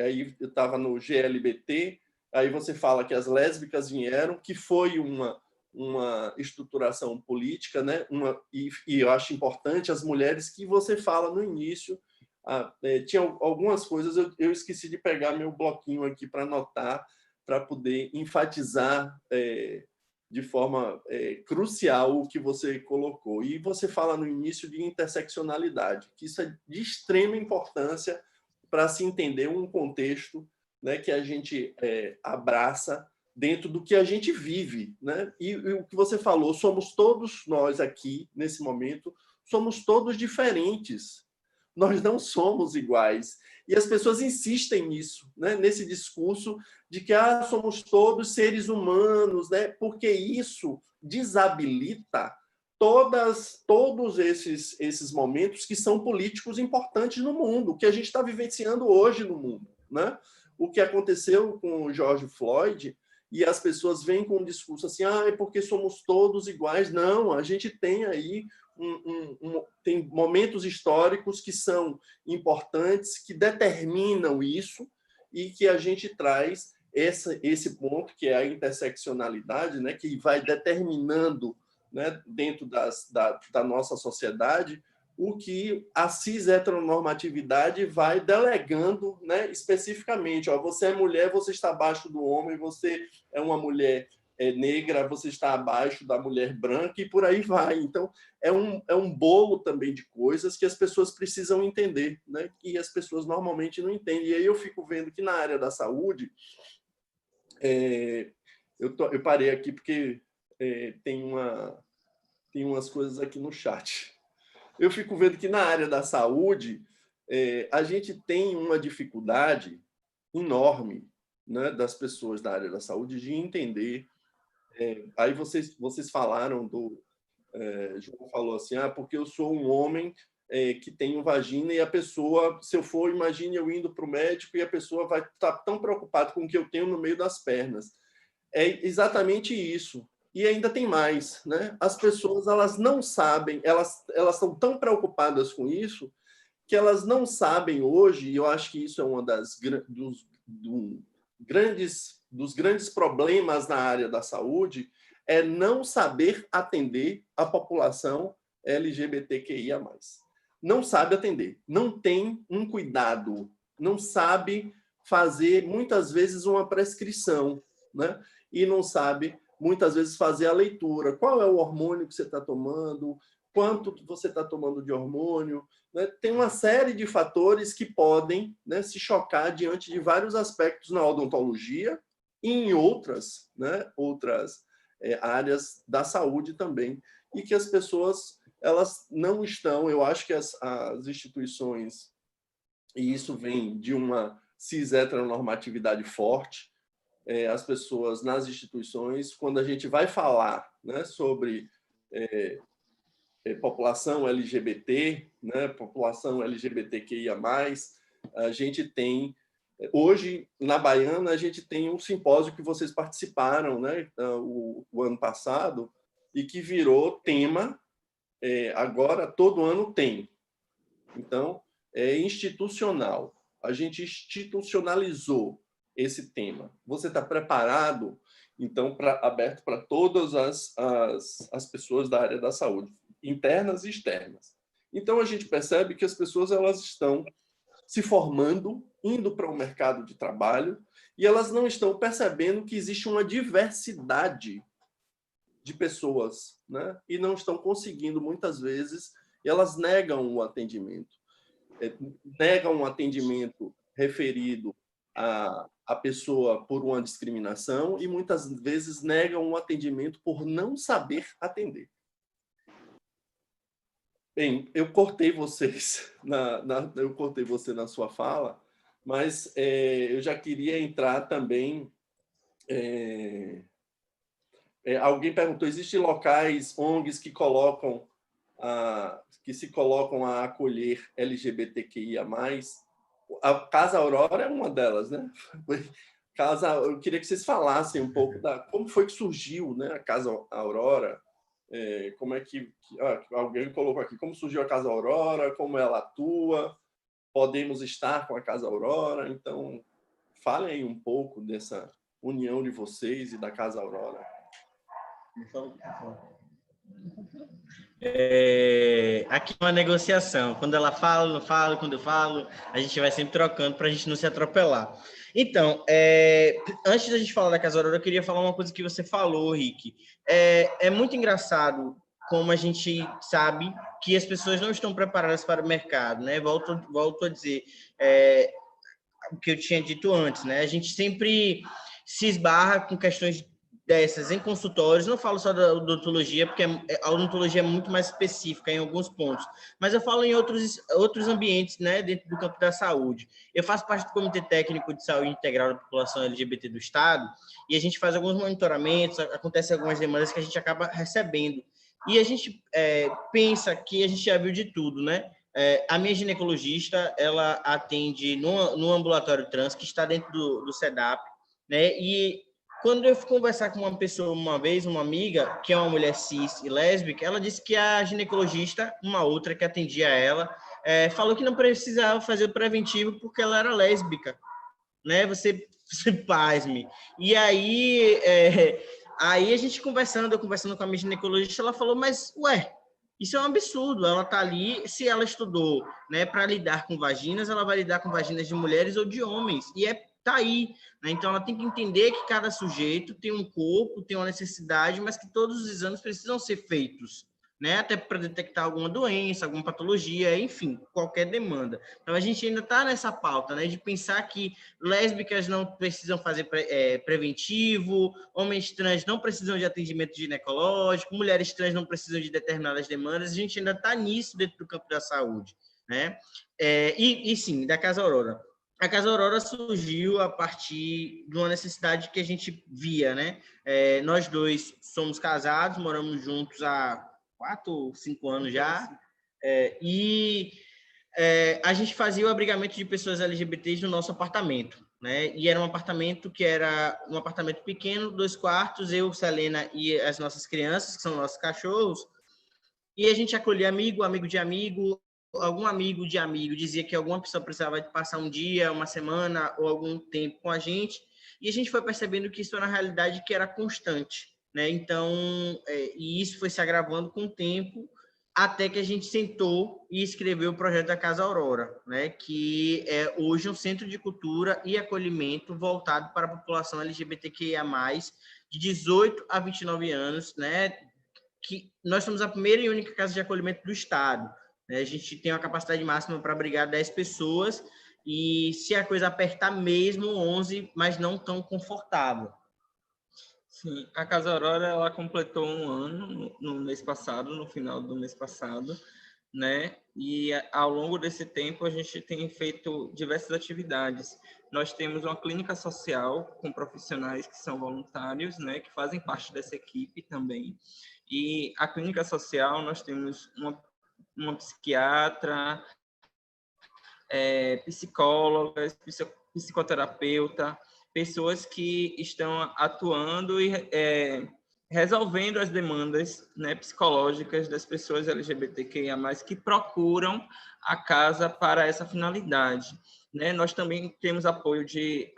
aí eu estava no GLBT, aí você fala que as lésbicas vieram, que foi uma estruturação política, né? E eu acho importante as mulheres que você fala no início. Tinha algumas coisas, eu esqueci de pegar meu bloquinho aqui para anotar, para poder enfatizar de forma crucial o que você colocou. E você fala no início de interseccionalidade, que isso é de extrema importância para se entender um contexto, né, que a gente abraça dentro do que a gente vive, né? E o que você falou, somos todos nós aqui, nesse momento, somos todos diferentes. Nós não somos iguais. E as pessoas insistem nisso, né? Nesse discurso de que somos todos seres humanos, né? Porque isso desabilita todos esses momentos que são políticos importantes no mundo, que a gente está vivenciando hoje no mundo, né? o que aconteceu com o George Floyd, e as pessoas vêm com um discurso assim, é porque somos todos iguais. Não, a gente tem aí tem momentos históricos que são importantes, que determinam isso, e que a gente traz esse ponto, que é a interseccionalidade, né, que vai determinando, né, dentro da nossa sociedade, o que a cis-heteronormatividade vai delegando, né, especificamente. Você é mulher, você está abaixo do homem, você é uma mulher negra, você está abaixo da mulher branca, e por aí vai. Então, é um bolo também de coisas que as pessoas precisam entender, né, que as pessoas normalmente não entendem. E aí eu fico vendo que na área da saúde, eu parei aqui porque tem umas coisas aqui no chat. Eu fico vendo que na área da saúde a gente tem uma dificuldade enorme, né, das pessoas da área da saúde de entender. Aí vocês falaram João falou assim, porque eu sou um homem que tem vagina, e a pessoa, se eu for, imagine eu indo para o médico e a pessoa vai estar tão preocupada com o que eu tenho no meio das pernas. É exatamente isso. E ainda tem mais, né? As pessoas, elas não sabem, elas estão tão preocupadas com isso que elas não sabem hoje, e eu acho que isso é uma dos grandes problemas na área da saúde, é não saber atender a população LGBTQIA+. Não sabe atender, não tem um cuidado, não sabe fazer, muitas vezes, uma prescrição, né? E não sabe, muitas vezes, fazer a leitura. Qual é o hormônio que você está tomando? Quanto você está tomando de hormônio? Né? Tem uma série de fatores que podem, né, se chocar diante de vários aspectos na odontologia e em outras, né, áreas da saúde também, e que as pessoas, elas não estão, eu acho que as instituições, e isso vem de uma cis-heteronormatividade forte, as pessoas nas instituições, quando a gente vai falar, né, sobre população LGBT, né, população LGBTQIA+, a gente tem, hoje, na Baiana, a gente tem um simpósio que vocês participaram, né, o ano passado, e que virou tema, agora todo ano tem. Então, é institucional. A gente institucionalizou esse tema. Você está preparado, então, aberto para todas as pessoas da área da saúde, internas e externas. Então, a gente percebe que as pessoas, elas estão se formando, indo para o mercado de trabalho, e elas não estão percebendo que existe uma diversidade de pessoas, né? E não estão conseguindo, muitas vezes, e elas negam o atendimento. Negam um atendimento referido a pessoa por uma discriminação, e muitas vezes negam um atendimento por não saber atender. Bem, eu cortei vocês eu cortei você na sua fala, mas eu já queria entrar também. Alguém perguntou: existem locais, ONGs que se colocam a acolher LGBTQIA+. A Casa Aurora é uma delas, né? Eu queria que vocês falassem um pouco como foi que surgiu, né, a Casa Aurora. Como é que alguém colocou aqui, como surgiu a Casa Aurora, como ela atua, podemos estar com a Casa Aurora. Então, falem aí um pouco dessa união de vocês e da Casa Aurora. Aqui é uma negociação. Quando ela fala, não fala, quando eu falo, a gente vai sempre trocando para a gente não se atropelar. Então, antes da gente falar da Casa Aurora, eu queria falar uma coisa que você falou, Rick. É muito engraçado como a gente sabe que as pessoas não estão preparadas para o mercado, né? Volto a dizer o que eu tinha dito antes, né? A gente sempre se esbarra com questões dessas em consultórios. Não falo só da odontologia, porque a odontologia é muito mais específica em alguns pontos, mas eu falo em outros ambientes, né, dentro do campo da saúde. Eu faço parte do Comitê Técnico de Saúde Integral da População LGBT do Estado, e a gente faz alguns monitoramentos, acontecem algumas demandas que a gente acaba recebendo. E a gente pensa que a gente já viu de tudo, né? A minha ginecologista, ela atende no ambulatório trans, que está dentro do SEDAP, né? E quando eu fui conversar com uma pessoa uma vez, uma amiga, que é uma mulher cis e lésbica, ela disse que a ginecologista, uma outra que atendia ela, falou que não precisava fazer o preventivo porque ela era lésbica, né? Você pasme. E aí, aí a gente conversando com a minha ginecologista, ela falou, mas, ué, isso é um absurdo, ela está ali, se ela estudou, né, para lidar com vaginas, ela vai lidar com vaginas de mulheres ou de homens, e tá aí, né? Então ela tem que entender que cada sujeito tem um corpo, tem uma necessidade, mas que todos os exames precisam ser feitos, né? Até para detectar alguma doença, alguma patologia, enfim, qualquer demanda. Então a gente ainda está nessa pauta, né, de pensar que lésbicas não precisam fazer preventivo, homens trans não precisam de atendimento ginecológico, mulheres trans não precisam de determinadas demandas. A gente ainda está nisso dentro do campo da saúde, né? E sim, da Casa Aurora. A Casa Aurora surgiu a partir de uma necessidade que a gente via, né? Nós dois somos casados, moramos juntos há 4 ou 5 anos já, e a gente fazia o abrigamento de pessoas LGBTs no nosso apartamento, né? E era um apartamento que era um apartamento pequeno, 2 quartos, eu, Selena e as nossas crianças, que são nossos cachorros, e a gente acolhia amigo de amigo, algum amigo de amigo dizia que alguma pessoa precisava de passar um dia, uma semana ou algum tempo com a gente, e a gente foi percebendo que isso era uma realidade que era constante, né? Então, e isso foi se agravando com o tempo, até que a gente sentou e escreveu o projeto da Casa Aurora, né? Que é hoje um centro de cultura e acolhimento voltado para a população LGBTQIA+, de 18 a 29 anos, né? Que nós somos a primeira e única casa de acolhimento do Estado, né? A gente tem uma capacidade máxima para abrigar 10 pessoas e, se a coisa apertar mesmo, 11, mas não tão confortável. Sim, a Casa Aurora ela completou 1 ano no mês passado, no final do mês passado, né? E ao longo desse tempo a gente tem feito diversas atividades. Nós temos uma clínica social com profissionais que são voluntários, né? Que fazem parte dessa equipe também. E a clínica social nós temos uma psiquiatra, psicólogas, psicoterapeuta, pessoas que estão atuando e resolvendo as demandas, né, psicológicas das pessoas LGBTQIA+, que procuram a casa para essa finalidade, né? Nós também temos apoio de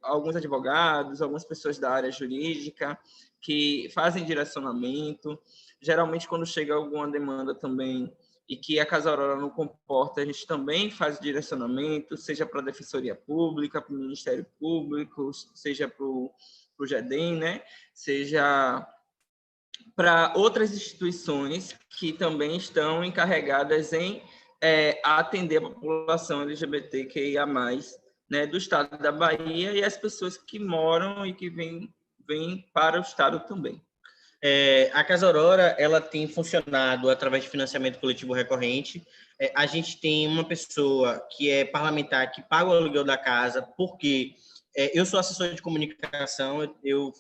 alguns advogados, algumas pessoas da área jurídica que fazem direcionamento. Geralmente, quando chega alguma demanda também e que a Casa Aurora não comporta, a gente também faz direcionamento, seja para a Defensoria Pública, para o Ministério Público, seja para o GEDEM, né? Seja para outras instituições que também estão encarregadas em atender a população LGBTQIA+, né, do estado da Bahia e as pessoas que moram e que vêm para o estado também. A Casa Aurora ela tem funcionado através de financiamento coletivo recorrente. A gente tem uma pessoa que é parlamentar que paga o aluguel da casa, porque eu sou assessor de comunicação, eu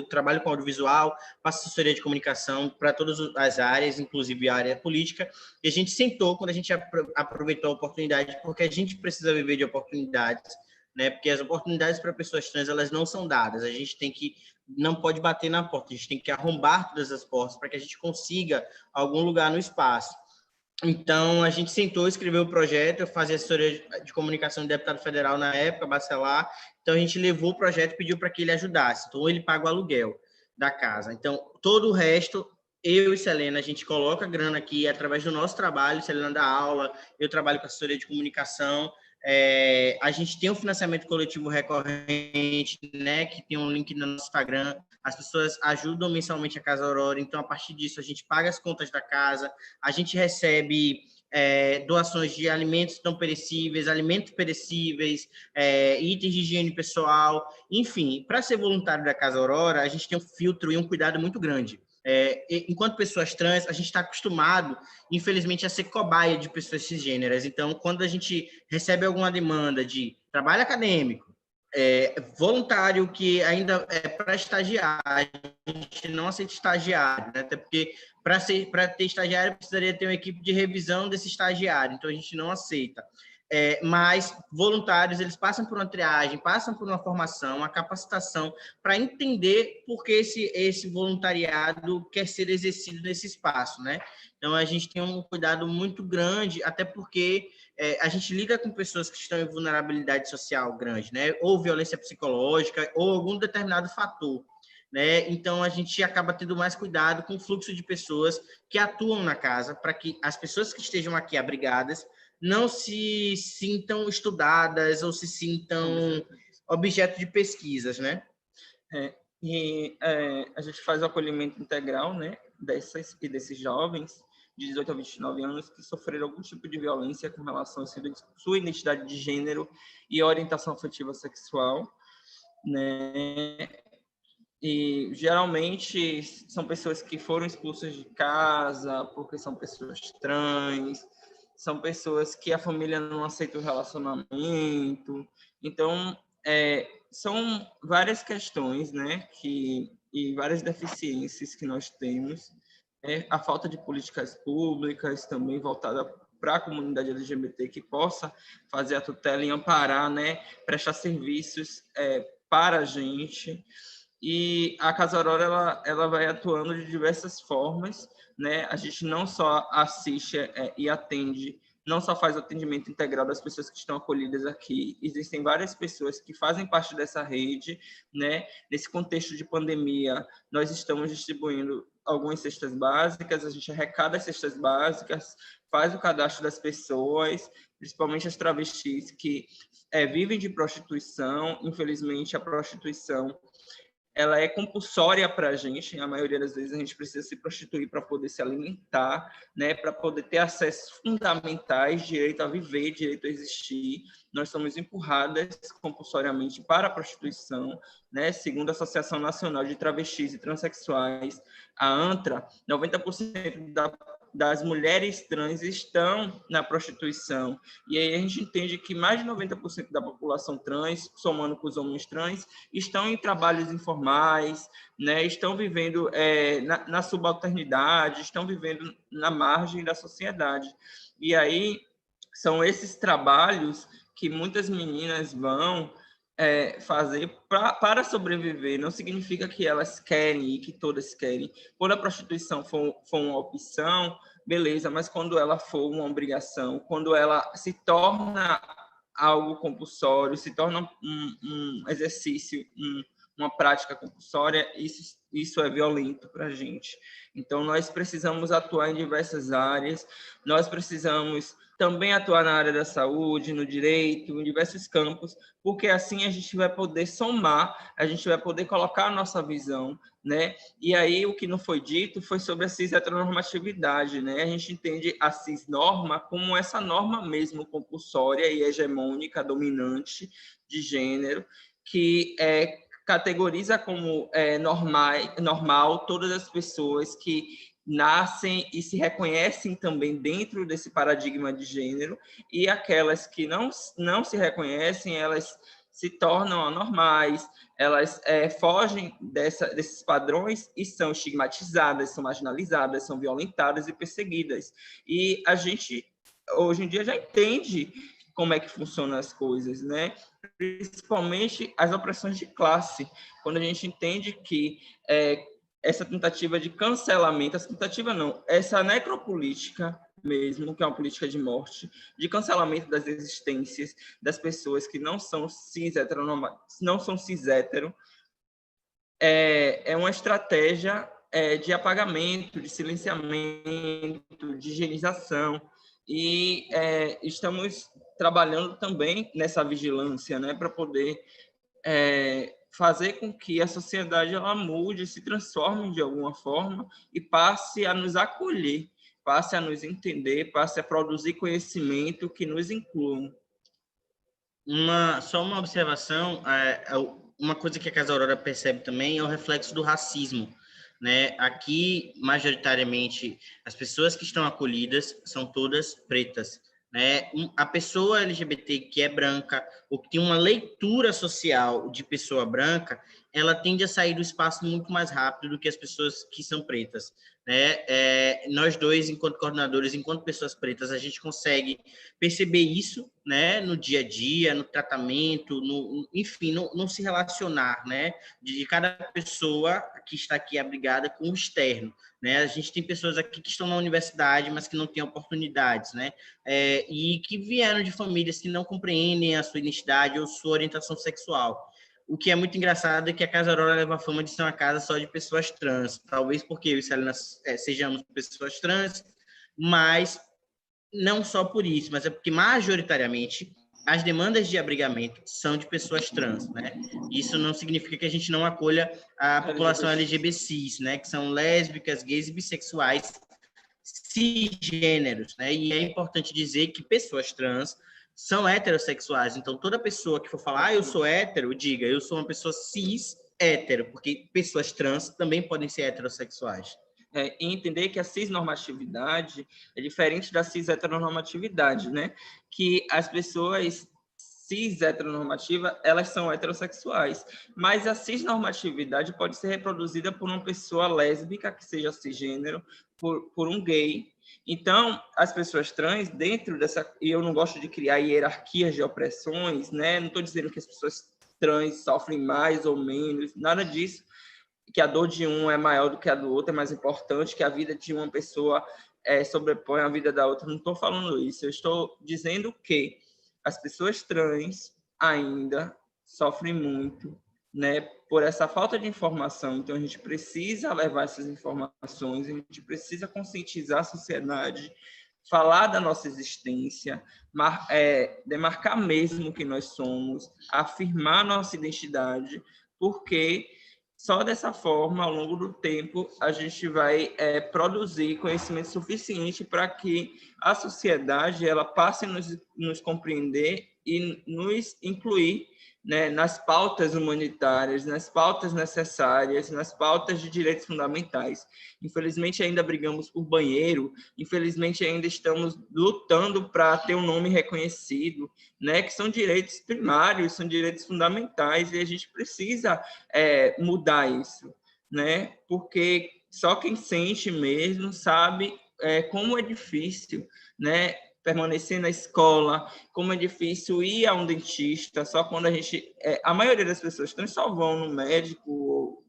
trabalho com audiovisual, faço assessoria de comunicação para todas as áreas, inclusive a área política, e a gente sentou quando a gente aproveitou a oportunidade, porque a gente precisa viver de oportunidades, né? Porque as oportunidades para pessoas trans, elas não são dadas, a gente não pode bater na porta, a gente tem que arrombar todas as portas para que a gente consiga algum lugar no espaço. Então, a gente sentou, escreveu o projeto, eu fazia assessoria de comunicação do deputado federal na época, Bacelar, então a gente levou o projeto e pediu para que ele ajudasse, então ele paga o aluguel da casa. Então, todo o resto, eu e Selena, a gente coloca a grana aqui através do nosso trabalho, Selena dá aula, eu trabalho com assessoria de comunicação, a gente tem um financiamento coletivo recorrente, né, que tem um link no nosso Instagram, as pessoas ajudam mensalmente a Casa Aurora, então a partir disso a gente paga as contas da casa, a gente recebe doações de alimentos não perecíveis, alimentos perecíveis, itens de higiene pessoal, enfim, para ser voluntário da Casa Aurora, a gente tem um filtro e um cuidado muito grande. Enquanto pessoas trans, a gente está acostumado, infelizmente, a ser cobaia de pessoas cisgêneras. Então, quando a gente recebe alguma demanda de trabalho acadêmico, voluntário que ainda é para estagiário, a gente não aceita estagiário, né? Até porque para ter estagiário, precisaria ter uma equipe de revisão desse estagiário, então a gente não aceita. Mas voluntários, eles passam por uma triagem, passam por uma formação, uma capacitação para entender por que esse voluntariado quer ser exercido nesse espaço, né? Então, a gente tem um cuidado muito grande, até porque a gente lida com pessoas que estão em vulnerabilidade social grande, né? Ou violência psicológica, ou algum determinado fator, né? Então, a gente acaba tendo mais cuidado com o fluxo de pessoas que atuam na casa, para que as pessoas que estejam aqui abrigadas não se sintam estudadas ou se sintam objeto de pesquisas, né? A gente faz o acolhimento integral, né, desses jovens de 18 a 29 anos que sofreram algum tipo de violência com relação à sua identidade de gênero e orientação afetiva sexual, né? E geralmente são pessoas que foram expulsas de casa porque são pessoas trans, são pessoas que a família não aceita o relacionamento. Então, são várias questões, né, e várias deficiências que nós temos. A falta de políticas públicas também voltada para a comunidade LGBT que possa fazer a tutela e amparar, né, prestar serviços para a gente. E a Casa Aurora ela vai atuando de diversas formas, né? A gente não só assiste e atende, não só faz o atendimento integral das pessoas que estão acolhidas aqui, existem várias pessoas que fazem parte dessa rede, né? Nesse contexto de pandemia, nós estamos distribuindo algumas cestas básicas, a gente arrecada as cestas básicas, faz o cadastro das pessoas, principalmente as travestis que vivem de prostituição. Infelizmente, a prostituição ela é compulsória para a gente, a maioria das vezes a gente precisa se prostituir para poder se alimentar, né, para poder ter acessos fundamentais, direito a viver, direito a existir. Nós somos empurradas compulsoriamente para a prostituição, né? Segundo a Associação Nacional de Travestis e Transsexuais, a ANTRA, 90% das mulheres trans estão na prostituição. E aí a gente entende que mais de 90% da população trans, somando com os homens trans, estão em trabalhos informais, né? Estão vivendo na subalternidade, estão vivendo na margem da sociedade. E aí são esses trabalhos que muitas meninas vão fazer para sobreviver. Não significa que elas querem e que todas querem. Quando a prostituição for uma opção, beleza, mas quando ela for uma obrigação, quando ela se torna algo compulsório, se torna um exercício, uma prática compulsória, isso é violento para a gente. Então, nós precisamos atuar em diversas áreas, nós precisamos também atuar na área da saúde, no direito, em diversos campos, porque assim a gente vai poder somar, a gente vai poder colocar a nossa visão, né? E aí o que não foi dito foi sobre a cis-heteronormatividade, né? A gente entende a cis-norma como essa norma mesmo compulsória e hegemônica, dominante de gênero, que categoriza como normal todas as pessoas que nascem e se reconhecem também dentro desse paradigma de gênero, e aquelas que não se reconhecem, elas se tornam anormais, elas fogem desses padrões e são estigmatizadas, são marginalizadas, são violentadas e perseguidas. E a gente, hoje em dia, já entende como é que funcionam as coisas, né? Principalmente as opressões de classe, quando a gente entende que essa tentativa de cancelamento, essa necropolítica mesmo, que é uma política de morte, de cancelamento das existências das pessoas que não são cis-hétero, é uma estratégia de apagamento, de silenciamento, de higienização, e estamos trabalhando também nessa vigilância, né, para poder fazer com que a sociedade ela mude, se transforme de alguma forma e passe a nos acolher, passe a nos entender, passe a produzir conhecimento que nos incluam. Só uma observação, uma coisa que a Casa Aurora percebe também é o reflexo do racismo, né? Aqui, majoritariamente, as pessoas que estão acolhidas são todas pretas, né? A pessoa LGBT que é branca ou que tem uma leitura social de pessoa branca, ela tende a sair do espaço muito mais rápido do que as pessoas que são pretas, né? Nós dois, enquanto coordenadores, enquanto pessoas pretas, a gente consegue perceber isso, né? No dia a dia, no tratamento, enfim, no se relacionar, né? De cada pessoa que está aqui abrigada com o externo, né? A gente tem pessoas aqui que estão na universidade, mas que não têm oportunidades, né? E que vieram de famílias que não compreendem a sua identidade ou sua orientação sexual. O que é muito engraçado é que a Casa Aurora leva a fama de ser uma casa só de pessoas trans. Talvez porque eu e Selena sejamos pessoas trans, mas não só por isso, mas é porque majoritariamente as demandas de abrigamento são de pessoas trans, né? Isso não significa que a gente não acolha a população LGBTs, né? Que são lésbicas, gays e bissexuais cisgêneros, né? E é importante dizer que pessoas trans são heterossexuais. Então, toda pessoa que for falar, eu sou hétero, diga, eu sou uma pessoa cis hétero, porque pessoas trans também podem ser heterossexuais. E entender que a cisnormatividade é diferente da cis-heteronormatividade, né? Que as pessoas cis-heteronormativas, elas são heterossexuais, mas a cisnormatividade pode ser reproduzida por uma pessoa lésbica, que seja cisgênero, por um gay. Então, as pessoas trans, dentro dessa... E eu não gosto de criar hierarquias de opressões, né? Não estou dizendo que as pessoas trans sofrem mais ou menos, nada disso, que a dor de um é maior do que a do outro, é mais importante, que a vida de uma pessoa sobrepõe a vida da outra. Não estou falando isso, eu estou dizendo que as pessoas trans ainda sofrem muito, né, por essa falta de informação. Então, a gente precisa levar essas informações, a gente precisa conscientizar a sociedade, falar da nossa existência, demarcar mesmo que nós somos, afirmar nossa identidade, porque só dessa forma, ao longo do tempo, a gente vai produzir conhecimento suficiente para que a sociedade ela passe a nos compreender e nos incluir, né, nas pautas humanitárias, nas pautas necessárias, nas pautas de direitos fundamentais. Infelizmente, ainda brigamos por banheiro, infelizmente, ainda estamos lutando para ter um nome reconhecido, né, que são direitos primários, são direitos fundamentais, e a gente precisa mudar isso, né, porque só quem sente mesmo sabe como é difícil, né, permanecer na escola, como é difícil ir a um dentista, só quando a gente... a maioria das pessoas só vão no médico,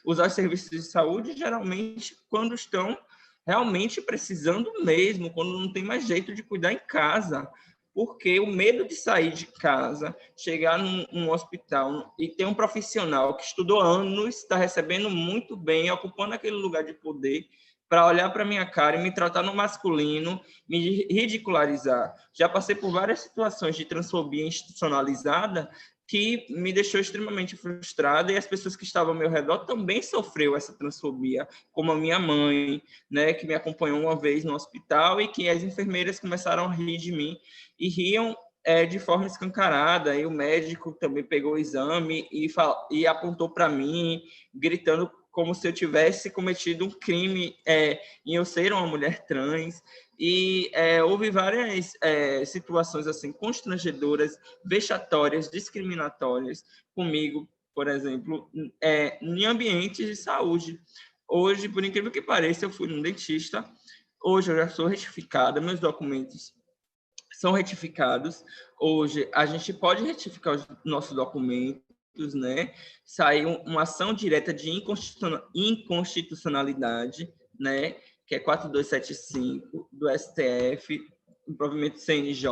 usar serviços de saúde, geralmente, quando estão realmente precisando mesmo, quando não tem mais jeito de cuidar em casa, porque o medo de sair de casa, chegar num hospital e ter um profissional que estudou anos, está recebendo muito bem, ocupando aquele lugar de poder, para olhar para minha cara e me tratar no masculino, me ridicularizar. Já passei por várias situações de transfobia institucionalizada que me deixou extremamente frustrada, e as pessoas que estavam ao meu redor também sofreu essa transfobia, como a minha mãe, né, que me acompanhou uma vez no hospital, e que as enfermeiras começaram a rir de mim, e riam de forma escancarada, e o médico também pegou o exame e apontou para mim, gritando como se eu tivesse cometido um crime em eu ser uma mulher trans. E houve várias situações assim constrangedoras, vexatórias, discriminatórias comigo, por exemplo, em ambientes de saúde. Hoje, por incrível que pareça, eu fui num dentista, hoje eu já sou retificada, meus documentos são retificados. Hoje a gente pode retificar os nossos documentos, né? Saiu uma ação direta de inconstitucionalidade, né? Que é 4275 do STF, o provimento CNJ,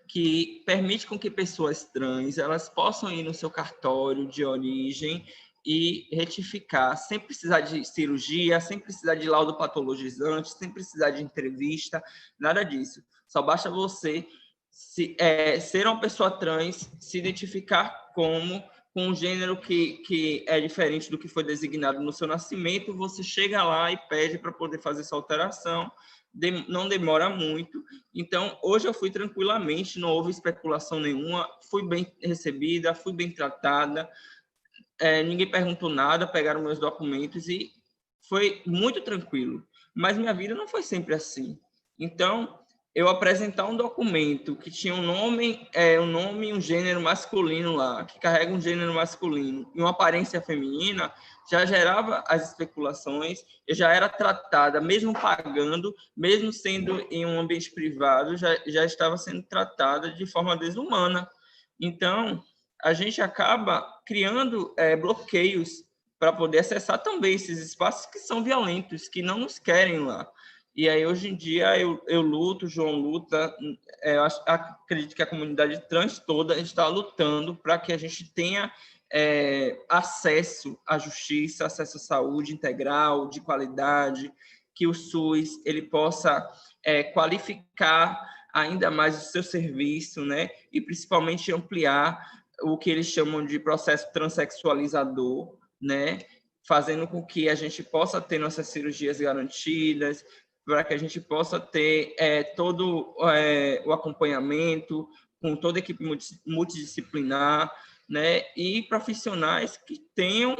que permite com que pessoas trans elas possam ir no seu cartório de origem e retificar, sem precisar de cirurgia, sem precisar de laudo patologizante, sem precisar de entrevista, nada disso. Só basta você ser uma pessoa trans, se identificar com um gênero que é diferente do que foi designado no seu nascimento, você chega lá e pede para poder fazer essa alteração, não demora muito. Então, hoje eu fui tranquilamente, não houve especulação nenhuma, fui bem recebida, fui bem tratada, ninguém perguntou nada, pegaram meus documentos e foi muito tranquilo. Mas minha vida não foi sempre assim. Então, eu apresentar um documento que tinha um nome e um gênero masculino lá, que carrega um gênero masculino e uma aparência feminina, já gerava as especulações, eu já era tratada, mesmo pagando, mesmo sendo em um ambiente privado, já estava sendo tratada de forma desumana. Então, a gente acaba criando bloqueios para poder acessar também esses espaços que são violentos, que não nos querem lá. E aí, hoje em dia, eu luto, o João luta, eu acredito que a comunidade trans toda está lutando para que a gente tenha acesso à justiça, acesso à saúde integral, de qualidade, que o SUS ele possa qualificar ainda mais o seu serviço, né? E principalmente ampliar o que eles chamam de processo transexualizador, né? Fazendo com que a gente possa ter nossas cirurgias garantidas, para que a gente possa ter todo o acompanhamento com toda a equipe multidisciplinar, né? E profissionais que tenham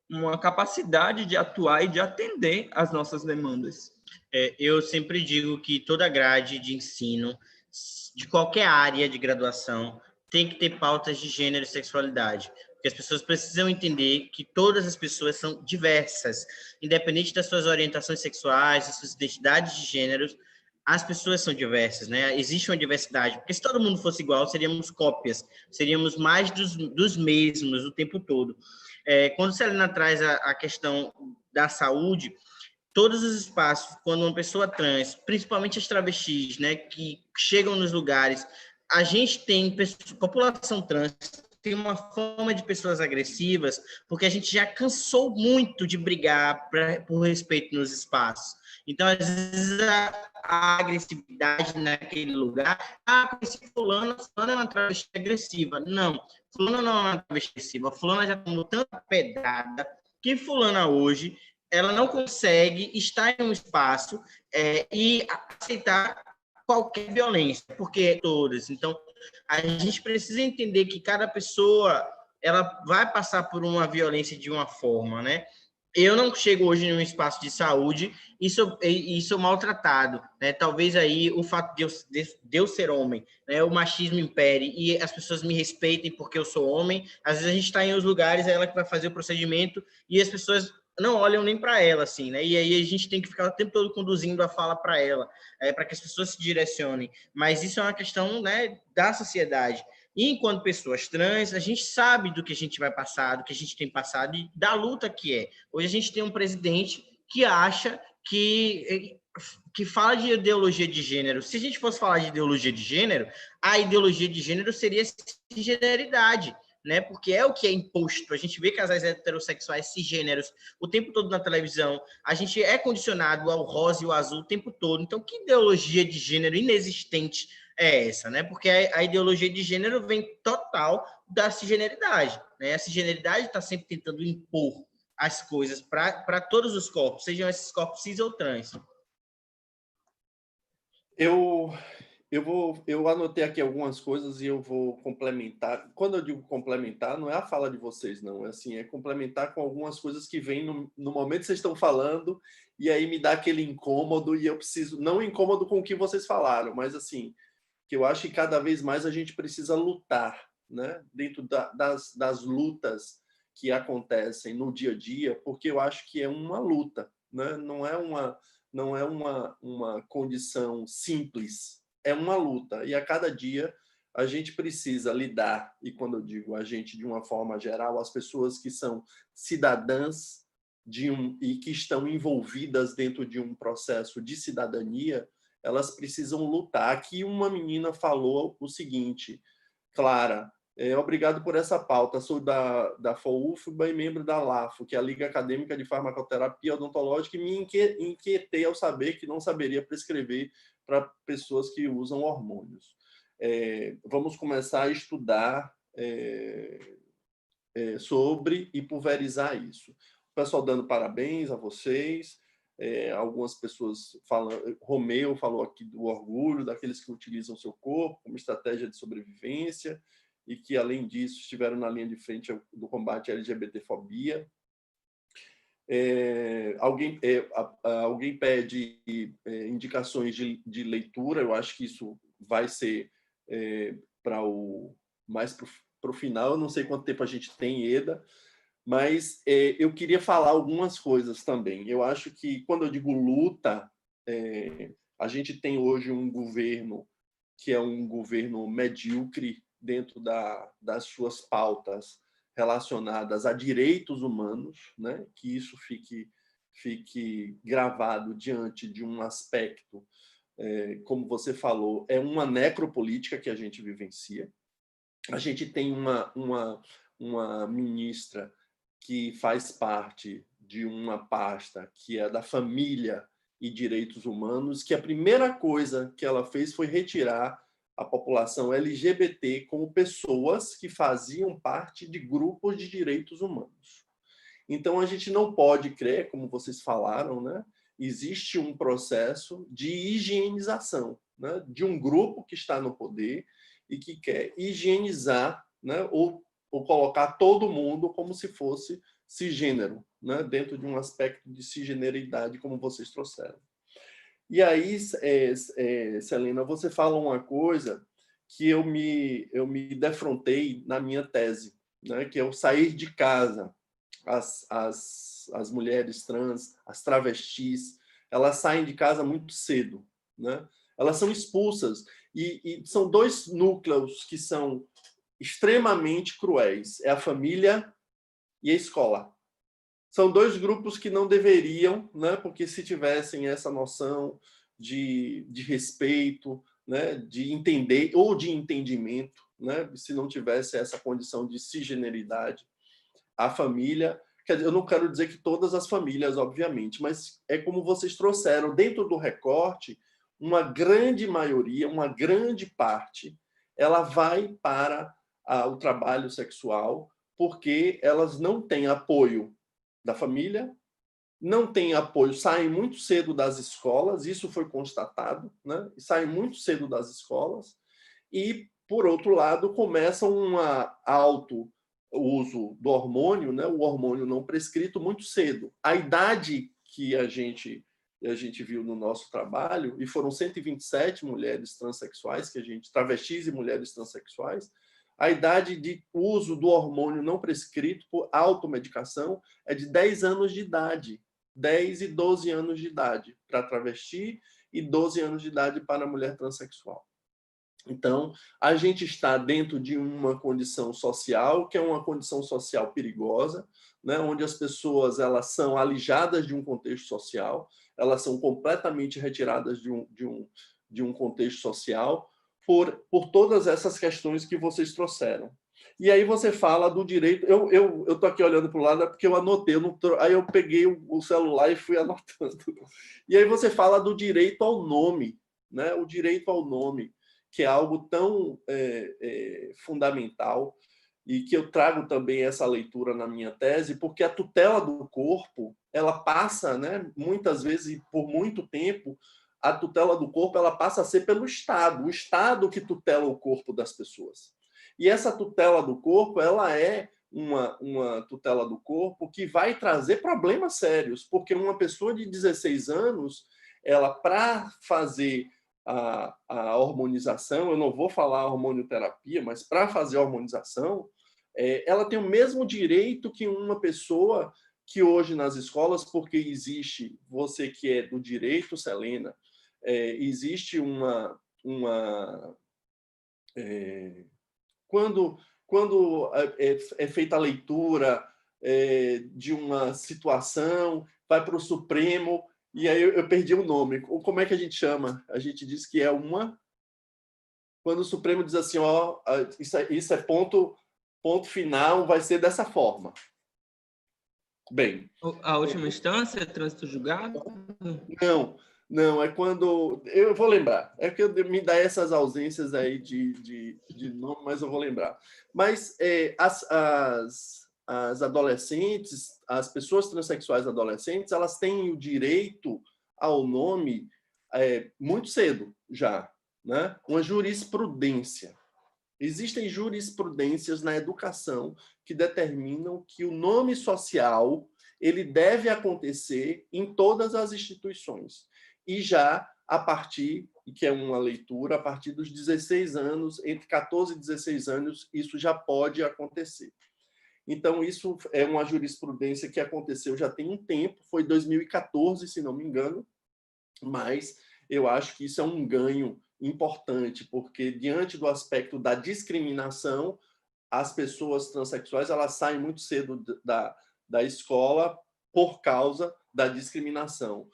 uma capacidade de atuar e de atender às nossas demandas. Eu sempre digo que toda grade de ensino, de qualquer área de graduação, tem que ter pautas de gênero e sexualidade, porque as pessoas precisam entender que todas as pessoas são diversas, independente das suas orientações sexuais, das suas identidades de gêneros, as pessoas são diversas, né? Existe uma diversidade, porque se todo mundo fosse igual, seríamos cópias, seríamos mais dos mesmos o tempo todo. Quando a Celina traz a questão da saúde, todos os espaços, quando uma pessoa trans, principalmente as travestis, né, que chegam nos lugares, a gente tem população trans, tem uma fama de pessoas agressivas, porque a gente já cansou muito de brigar por respeito nos espaços. Então, às vezes, a agressividade naquele lugar, esse fulano é uma travesti agressiva. Não, fulano não é uma travesti agressiva, fulana já tomou tanta pedrada que fulana hoje ela não consegue estar em um espaço e aceitar qualquer violência, porque todas. Então, a gente precisa entender que cada pessoa ela vai passar por uma violência de uma forma, né? Eu não chego hoje em um espaço de saúde e sou maltratado, né? Talvez aí o fato de eu ser homem, né? O machismo impere e as pessoas me respeitem porque eu sou homem. Às vezes a gente está em uns lugares, é ela que vai fazer o procedimento e as pessoas não olham nem para ela, assim, né? E aí a gente tem que ficar o tempo todo conduzindo a fala para ela, para que as pessoas se direcionem. Mas isso é uma questão, né, da sociedade. E enquanto pessoas trans, a gente sabe do que a gente vai passar, do que a gente tem passado e da luta que é. Hoje a gente tem um presidente que acha que fala de ideologia de gênero. Se a gente fosse falar de ideologia de gênero, a ideologia de gênero seria cisgeneridade, né? Porque é o que é imposto. A gente vê casais heterossexuais cisgêneros o tempo todo na televisão. A gente é condicionado ao rosa e ao azul o tempo todo. Então, que ideologia de gênero inexistente é essa, né? Porque a ideologia de gênero vem total da cisgeneridade, né? A cisgeneridade está sempre tentando impor as coisas para todos os corpos, sejam esses corpos cis ou trans. Eu anotei aqui algumas coisas e eu vou complementar. Quando eu digo complementar, não é a fala de vocês, não. É complementar com algumas coisas que vêm no momento que vocês estão falando e aí me dá aquele incômodo e eu preciso... Não incômodo com o que vocês falaram, mas assim, que eu acho que cada vez mais a gente precisa lutar, né? Dentro das lutas que acontecem no dia a dia, porque eu acho que é uma luta, né? Não é uma condição simples, é uma luta. E a cada dia a gente precisa lidar, e quando eu digo a gente de uma forma geral, as pessoas que são cidadãs e que estão envolvidas dentro de um processo de cidadania, elas precisam lutar. Aqui uma menina falou o seguinte: Clara, obrigado por essa pauta. Sou da FOUFBA e membro da LAFO, que é a Liga Acadêmica de Farmacoterapia Odontológica, e me inquietei ao saber que não saberia prescrever para pessoas que usam hormônios. Vamos começar a estudar sobre e pulverizar isso. O pessoal dando parabéns a vocês. Algumas pessoas falam, Romeu falou aqui do orgulho daqueles que utilizam seu corpo como estratégia de sobrevivência e que, além disso, estiveram na linha de frente do combate à LGBTfobia. Alguém pede indicações de leitura, eu acho que isso vai ser mais para o final, eu não sei quanto tempo a gente tem, Eda, mas eu queria falar algumas coisas também. Eu acho que, quando eu digo luta, a gente tem hoje um governo que é um governo medíocre dentro das suas pautas relacionadas a direitos humanos, né? Que isso fique gravado diante de um aspecto, como você falou, é uma necropolítica que a gente vivencia. A gente tem uma ministra que faz parte de uma pasta que é da família e direitos humanos, que a primeira coisa que ela fez foi retirar a população LGBT como pessoas que faziam parte de grupos de direitos humanos. Então, a gente não pode crer, como vocês falaram, né? Existe um processo de higienização, né? De um grupo que está no poder e que quer higienizar, né? ou colocar todo mundo como se fosse cisgênero, né? Dentro de um aspecto de cisgeneridade, como vocês trouxeram. E aí, Celina, você fala uma coisa que eu me defrontei na minha tese, né? Que é o sair de casa. As mulheres trans, as travestis, elas saem de casa muito cedo, né? Elas são expulsas. E são dois núcleos que são extremamente cruéis. É a família e a escola. São dois grupos que não deveriam, né? Porque se tivessem essa noção de respeito, né? De entender ou de entendimento, né? Se não tivesse essa condição de cisgeneridade, a família... Quer dizer, eu não quero dizer que todas as famílias, obviamente, mas é como vocês trouxeram, dentro do recorte, uma grande maioria, uma grande parte, ela vai para o trabalho sexual porque elas não têm apoio da família, não têm apoio, saem muito cedo das escolas, isso foi constatado, né? Saem muito cedo das escolas e, por outro lado, começam o uso do hormônio, né? O hormônio não prescrito, muito cedo. A idade que a gente viu no nosso trabalho, e foram 127 mulheres transexuais, travestis e mulheres transexuais, a idade de uso do hormônio não prescrito por automedicação é de 10 anos de idade. 10 e 12 anos de idade para travesti e 12 anos de idade para a mulher transexual. Então, a gente está dentro de uma condição social, que é uma condição social perigosa, né? Onde as pessoas elas são alijadas de um contexto social, elas são completamente retiradas de um contexto social por todas essas questões que vocês trouxeram. E aí você fala do direito... Eu estou aqui olhando para o lado porque eu anotei, aí eu peguei o celular e fui anotando. E aí você fala do direito ao nome, né? O direito ao nome, que é algo tão fundamental, e que eu trago também essa leitura na minha tese, porque a tutela do corpo, ela passa, né, muitas vezes, e por muito tempo, a tutela do corpo ela passa a ser pelo Estado, o Estado que tutela o corpo das pessoas. E essa tutela do corpo, ela é uma tutela do corpo que vai trazer problemas sérios, porque uma pessoa de 16 anos, ela, para fazer a hormonização, eu não vou falar hormonioterapia, mas para fazer a hormonização, ela tem o mesmo direito que uma pessoa que hoje nas escolas, porque existe, você que é do direito, Celina, existe quando é feita a leitura de uma situação, vai para o Supremo, e aí eu perdi o nome. Como é que a gente chama? A gente diz que é quando o Supremo diz assim, ó, isso é ponto final, vai ser dessa forma. Bem. A última instância é trânsito julgado? Não, é quando... Eu vou lembrar. É que me dá essas ausências aí de nome, mas eu vou lembrar. Mas as adolescentes, as pessoas transexuais adolescentes, elas têm o direito ao nome muito cedo já, né? Uma jurisprudência. Existem jurisprudências na educação que determinam que o nome social ele deve acontecer em todas as instituições. E já a partir, que é uma leitura, a partir dos 16 anos, entre 14 e 16 anos, isso já pode acontecer. Então, isso é uma jurisprudência que aconteceu já tem um tempo, foi 2014, se não me engano, mas eu acho que isso é um ganho importante, porque diante do aspecto da discriminação, as pessoas transexuais elas saem muito cedo da escola por causa da discriminação,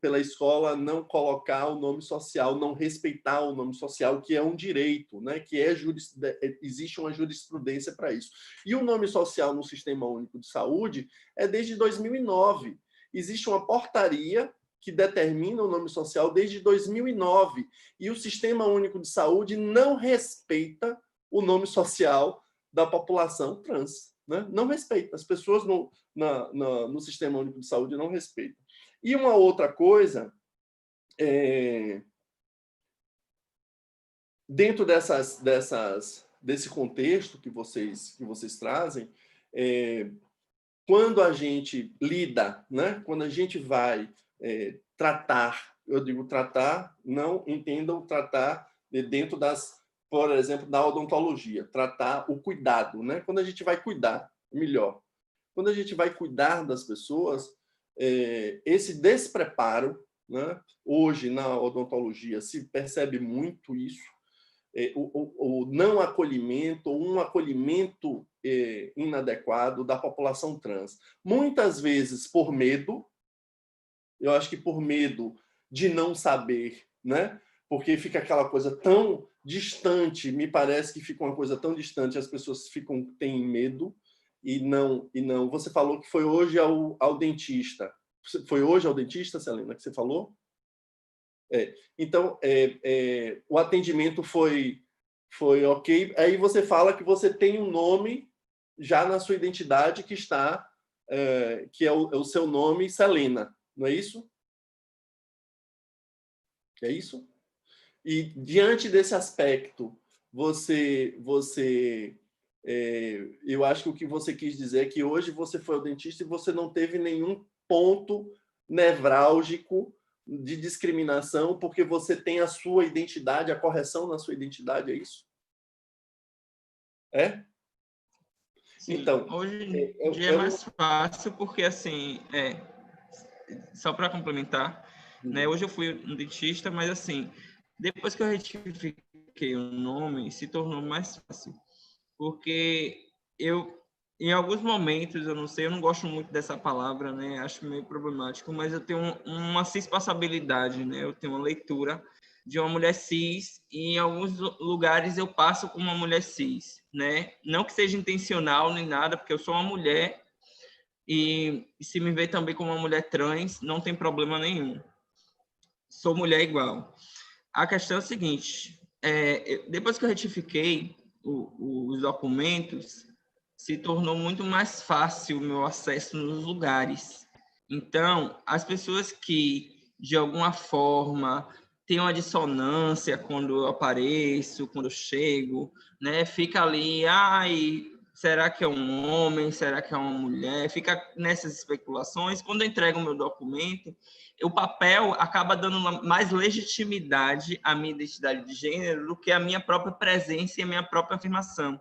pela escola não colocar o nome social, não respeitar o nome social, que é um direito, né? Que existe uma jurisprudência para isso. E o nome social no Sistema Único de Saúde é desde 2009. Existe uma portaria que determina o nome social desde 2009, e o Sistema Único de Saúde não respeita o nome social da população trans, né? Não respeita. As pessoas no Sistema Único de Saúde não respeitam. E uma outra coisa, dentro desse contexto que vocês trazem, quando a gente lida, né? Quando a gente vai tratar, eu digo tratar, não entendam tratar dentro por exemplo, da odontologia, tratar o cuidado, né? Quando a gente vai cuidar, melhor. Quando a gente vai cuidar das pessoas, esse despreparo, né? Hoje, na odontologia, se percebe muito isso, o não acolhimento, ou um acolhimento inadequado da população trans. Muitas vezes por medo, eu acho que por medo de não saber, né? Porque fica aquela coisa tão distante, me parece que fica uma coisa tão distante, as pessoas têm medo e não. Você falou que foi hoje ao dentista. Foi hoje ao dentista, Selena, que você falou? Então, o atendimento foi ok. Aí você fala que você tem um nome já na sua identidade que está, que é o seu nome, Selena, não é isso? É isso? E diante desse aspecto, eu acho que o que você quis dizer é que hoje você foi ao dentista e você não teve nenhum ponto nevrálgico de discriminação porque você tem a sua identidade, a correção na sua identidade, é isso? É? Sim, então, hoje em dia é mais fácil porque, assim, só para complementar, né, hoje eu fui um dentista, mas, assim, depois que eu retifiquei o nome, se tornou mais fácil. Porque em alguns momentos, eu não sei, eu não gosto muito dessa palavra, né? Acho meio problemático, mas eu tenho uma cispassabilidade, né? Eu tenho uma leitura de uma mulher cis e em alguns lugares eu passo como uma mulher cis, né? Não que seja intencional nem nada, porque eu sou uma mulher e se me ver também como uma mulher trans, não tem problema nenhum. Sou mulher igual. A questão é a seguinte, depois que eu retifiquei os documentos, se tornou muito mais fácil o meu acesso nos lugares. Então, as pessoas que, de alguma forma, têm uma dissonância quando eu apareço, quando eu chego, né? Fica ali, será que é um homem? Será que é uma mulher? Fica nessas especulações. Quando eu entrego o meu documento, o papel acaba dando mais legitimidade à minha identidade de gênero do que a minha própria presença e a minha própria afirmação.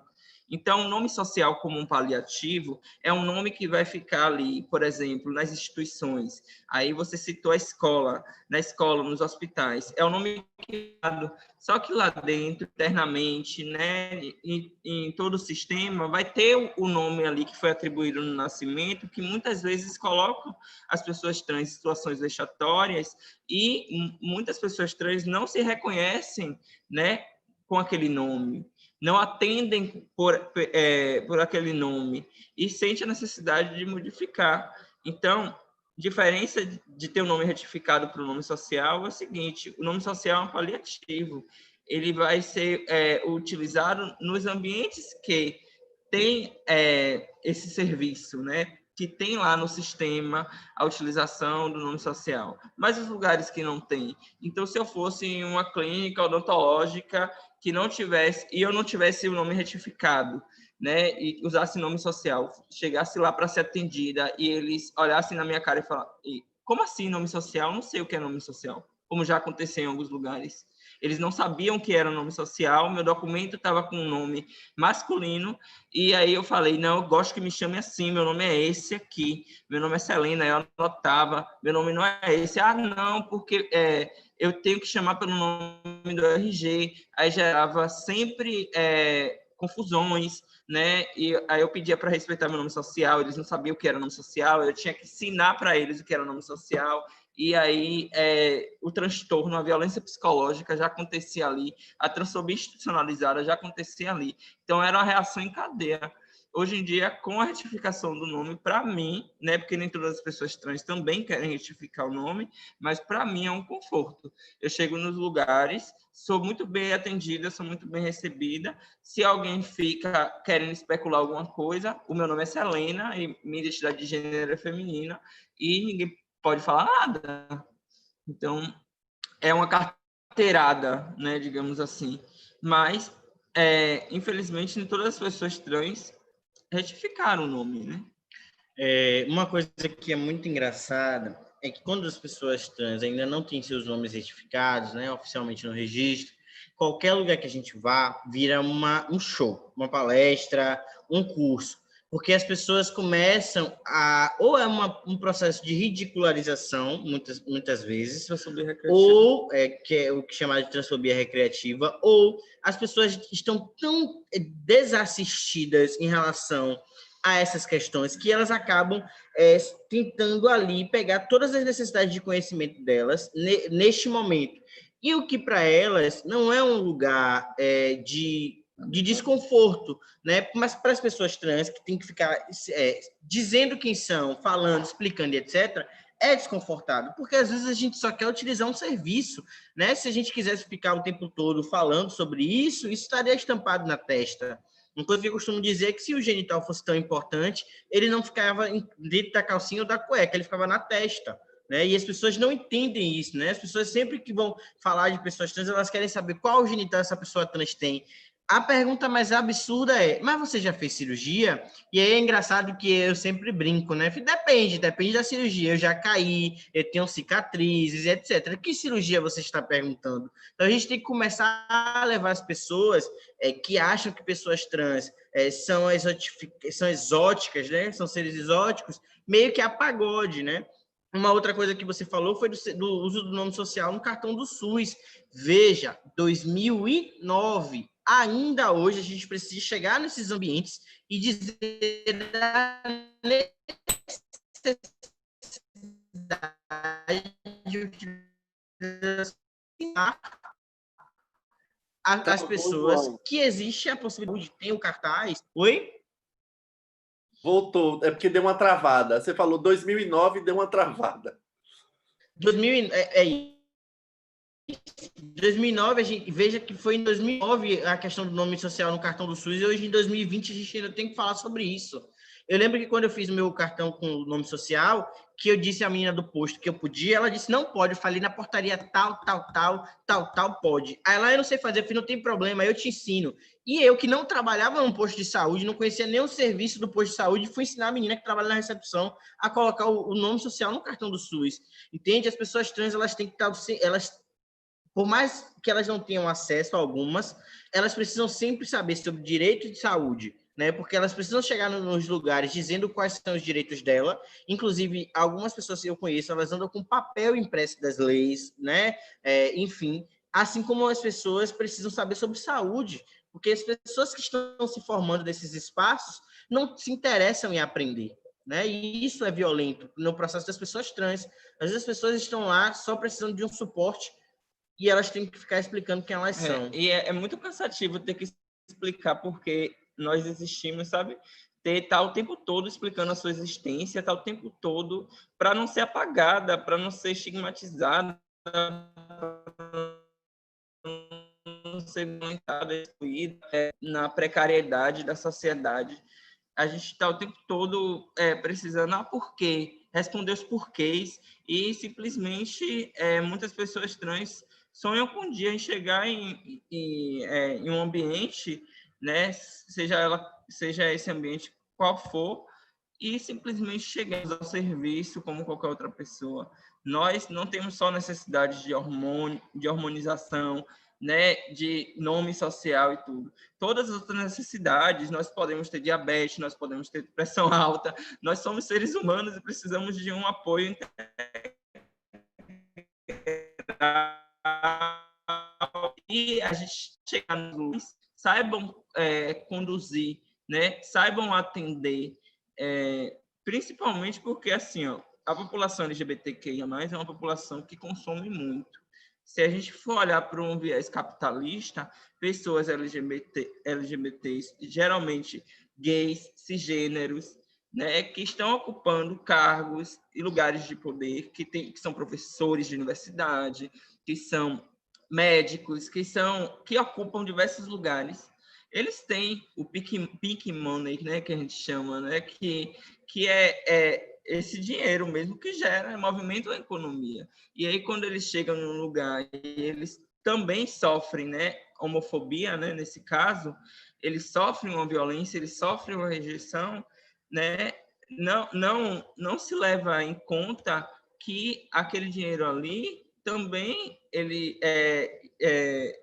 Então, o nome social como um paliativo é um nome que vai ficar ali, por exemplo, nas instituições. Aí você citou a escola, na escola, nos hospitais. É um nome que, só que lá dentro, internamente, né, em todo o sistema, vai ter o nome ali que foi atribuído no nascimento, que muitas vezes colocam as pessoas trans em situações vexatórias e muitas pessoas trans não se reconhecem, né, com aquele nome, não atendem por aquele nome e sente a necessidade de modificar. Então, diferença de ter um nome retificado para o nome social é o seguinte: o nome social é um paliativo. Ele vai ser utilizado nos ambientes que tem esse serviço, né? Que tem lá no sistema a utilização do nome social. Mas os lugares que não tem. Então, se eu fosse em uma clínica odontológica que não tivesse, e eu não tivesse o nome retificado, né, e usasse nome social, chegasse lá para ser atendida e eles olhassem na minha cara e falassem: como assim nome social? Não sei o que é nome social, como já aconteceu em alguns lugares. Eles não sabiam que era nome social, meu documento estava com um nome masculino, e aí eu falei: não, eu gosto que me chame assim, meu nome é esse aqui, meu nome é Selena, eu anotava, meu nome não é esse. Ah, não, porque eu tenho que chamar pelo nome do RG, aí gerava sempre confusões, né? E aí eu pedia para respeitar meu nome social, eles não sabiam o que era nome social, eu tinha que ensinar para eles o que era nome social, e aí o transtorno, a violência psicológica já acontecia ali, a transfobia institucionalizada já acontecia ali. Então era uma reação em cadeia. Hoje em dia, com a retificação do nome, para mim, né, porque nem todas as pessoas trans também querem retificar o nome, mas para mim é um conforto. Eu chego nos lugares, sou muito bem atendida, sou muito bem recebida. Se alguém fica querendo especular alguma coisa, o meu nome é Selena e minha identidade de gênero é feminina e ninguém pode falar nada. Então, é uma carteirada, né, digamos assim. Mas, infelizmente, nem todas as pessoas trans retificaram o nome, né? Uma coisa que é muito engraçada é que quando as pessoas trans ainda não têm seus nomes retificados, né, oficialmente no registro, qualquer lugar que a gente vá vira um show, uma palestra, um curso, porque as pessoas começam ou é um processo de ridicularização, muitas vezes, ou que é o que é chamado de transfobia recreativa, ou as pessoas estão tão desassistidas em relação a essas questões que elas acabam tentando ali pegar todas as necessidades de conhecimento delas neste momento. E o que para elas não é um lugar de desconforto, né? Mas para as pessoas trans que têm que ficar dizendo quem são, falando, explicando, etc., é desconfortável, porque às vezes a gente só quer utilizar um serviço, né? Se a gente quisesse ficar o tempo todo falando sobre isso estaria estampado na testa. Uma coisa que eu costumo dizer é que se o genital fosse tão importante, ele não ficava dentro da calcinha ou da cueca, ele ficava na testa, né? E as pessoas não entendem isso, né? As pessoas sempre que vão falar de pessoas trans, elas querem saber qual genital essa pessoa trans tem. A pergunta mais absurda é: mas você já fez cirurgia? E aí é engraçado que eu sempre brinco, né? Depende da cirurgia. Eu já caí, eu tenho cicatrizes, etc. Que cirurgia você está perguntando? Então a gente tem que começar a levar as pessoas que acham que pessoas trans são exóticas, né? São seres exóticos, meio que a pagode, né? Uma outra coisa que você falou foi do uso do nome social no cartão do SUS. Veja, 2009, ainda hoje a gente precisa chegar nesses ambientes e dizer a necessidade de utilizar as pessoas que existe a possibilidade de ter o cartaz. Oi? Voltou, é porque deu uma travada. Você falou 2009 e deu uma travada. 2009, a gente veja que foi em 2009 a questão do nome social no cartão do SUS e hoje em 2020 a gente ainda tem que falar sobre isso. Eu lembro que quando eu fiz o meu cartão com o nome social, que eu disse à menina do posto que eu podia, ela disse: não pode, eu falei na portaria tal, pode. Aí lá eu não sei fazer, eu falei: não tem problema, eu te ensino. E eu, que não trabalhava num posto de saúde, não conhecia nem o serviço do posto de saúde, fui ensinar a menina que trabalha na recepção a colocar o nome social no cartão do SUS. Entende? As pessoas trans, elas têm que estar... Por mais que elas não tenham acesso a algumas, elas precisam sempre saber sobre direito de saúde, né? Porque elas precisam chegar nos lugares dizendo quais são os direitos dela. Inclusive, algumas pessoas que eu conheço, elas andam com papel impresso das leis, né? Enfim, assim como as pessoas precisam saber sobre saúde, porque as pessoas que estão se formando desses espaços não se interessam em aprender, né? E isso é violento no processo das pessoas trans. Às vezes as pessoas estão lá só precisando de um suporte e elas têm que ficar explicando quem elas são. E é muito cansativo ter que explicar porque nós existimos, sabe? Tá o tempo todo explicando a sua existência, tá o tempo todo para não ser apagada, para não ser estigmatizada, não ser violentada, excluída, na precariedade da sociedade. A gente está o tempo todo precisando, por quê? Responder os porquês e simplesmente muitas pessoas trans sonham com um dia em chegar em um ambiente, né? Seja esse ambiente qual for, e simplesmente chegamos ao serviço como qualquer outra pessoa. Nós não temos só necessidade de hormônio, de hormonização, né, de nome social e tudo. Todas as outras necessidades, nós podemos ter diabetes, nós podemos ter pressão alta, nós somos seres humanos e precisamos de um apoio integral. E a gente chegar nos lugares, saibam conduzir, né, saibam atender, principalmente porque, assim, ó, a população LGBTQIA+, é uma população que consome muito. Se a gente for olhar para um viés capitalista, pessoas LGBTs, geralmente gays, cisgêneros, né, que estão ocupando cargos e lugares de poder, que são professores de universidade, que são médicos, que ocupam diversos lugares. Eles têm o pink money, né, que a gente chama, né, que é esse dinheiro mesmo que gera movimento da economia. E aí, quando eles chegam num lugar e eles também sofrem, né, homofobia, né, nesse caso, eles sofrem uma violência, eles sofrem uma rejeição, né, não se leva em conta que aquele dinheiro ali também ele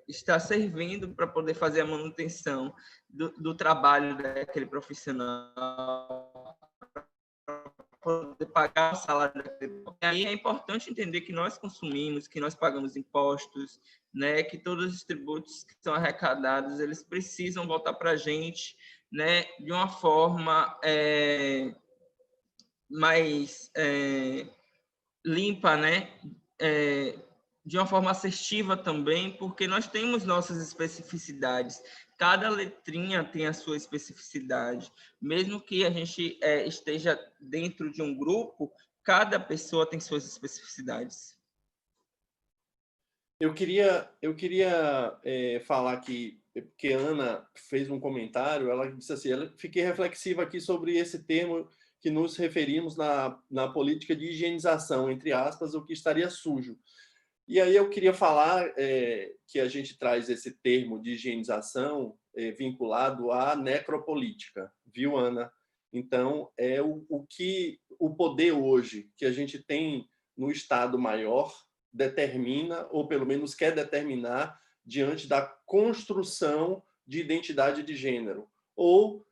está servindo para poder fazer a manutenção do trabalho daquele profissional, poder pagar o salário daquele. E aí é importante entender que nós consumimos, que nós pagamos impostos, né, que todos os tributos que são arrecadados, eles precisam voltar para a gente, né, de uma forma mais limpa, né, de uma forma assertiva também, porque nós temos nossas especificidades. Cada letrinha tem a sua especificidade. Mesmo que a gente esteja dentro de um grupo, cada pessoa tem suas especificidades. Eu queria falar que, porque a Ana fez um comentário, ela disse assim, fiquei reflexiva aqui sobre esse termo que nos referimos na política de higienização, entre aspas, o que estaria sujo. E aí eu queria falar que a gente traz esse termo de higienização vinculado à necropolítica, viu, Ana? Então, é o poder hoje que a gente tem no Estado Maior determina, ou pelo menos quer determinar, diante da construção de identidade de gênero, ou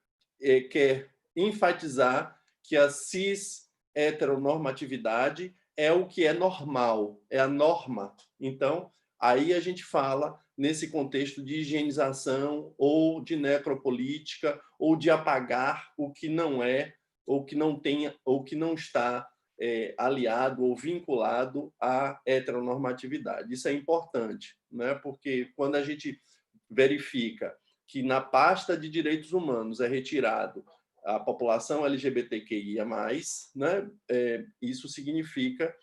quer enfatizar que a cis-heteronormatividade é o que é normal, é a norma. Então, aí a gente fala nesse contexto de higienização ou de necropolítica ou de apagar o que não é, ou que não tem, ou que não está aliado ou vinculado à heteronormatividade. Isso é importante, né? Porque quando a gente verifica que na pasta de direitos humanos é retirado a população LGBTQIA+, né? Isso significa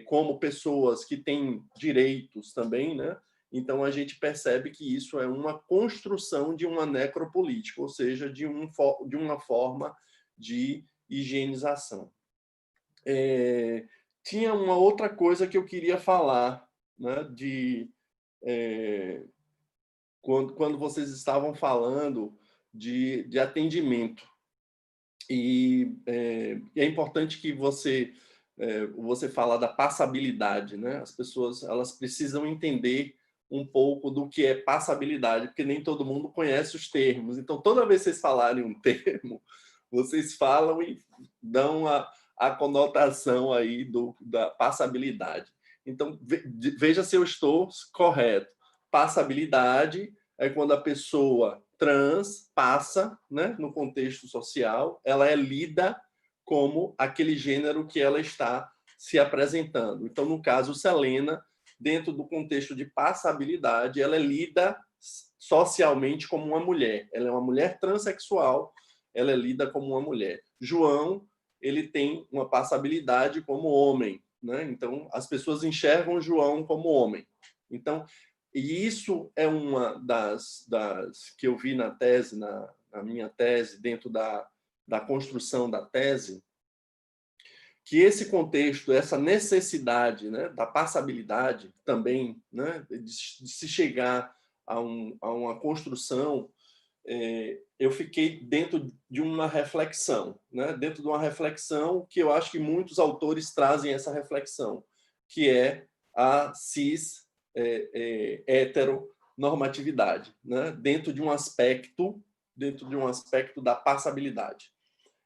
como pessoas que têm direitos também, né? Então a gente percebe que isso é uma construção de uma necropolítica, ou seja, de uma forma de higienização. Tinha uma outra coisa que eu queria falar, né? Quando vocês estavam falando de atendimento. E é importante que você fala da passabilidade, né? As pessoas elas precisam entender um pouco do que é passabilidade, porque nem todo mundo conhece os termos. Então, toda vez que vocês falarem um termo, vocês falam e dão a conotação aí da passabilidade. Então, veja se eu estou correto. Passabilidade é quando a pessoa trans passa, né, no contexto social, ela é lida como aquele gênero que ela está se apresentando. Então, no caso, Selena, dentro do contexto de passabilidade, ela é lida socialmente como uma mulher. Ela é uma mulher transexual, ela é lida como uma mulher. João, ele tem uma passabilidade como homem, né? Então, as pessoas enxergam João como homem. Então, e isso é uma das que eu vi na tese, na minha tese, dentro da construção da tese, que esse contexto, essa necessidade, né, da passabilidade também, né, de se chegar a uma construção eu fiquei dentro de uma reflexão, né? Dentro de uma reflexão que eu acho que muitos autores trazem essa reflexão, que é a heteronormatividade, né? Dentro de um aspecto da passabilidade.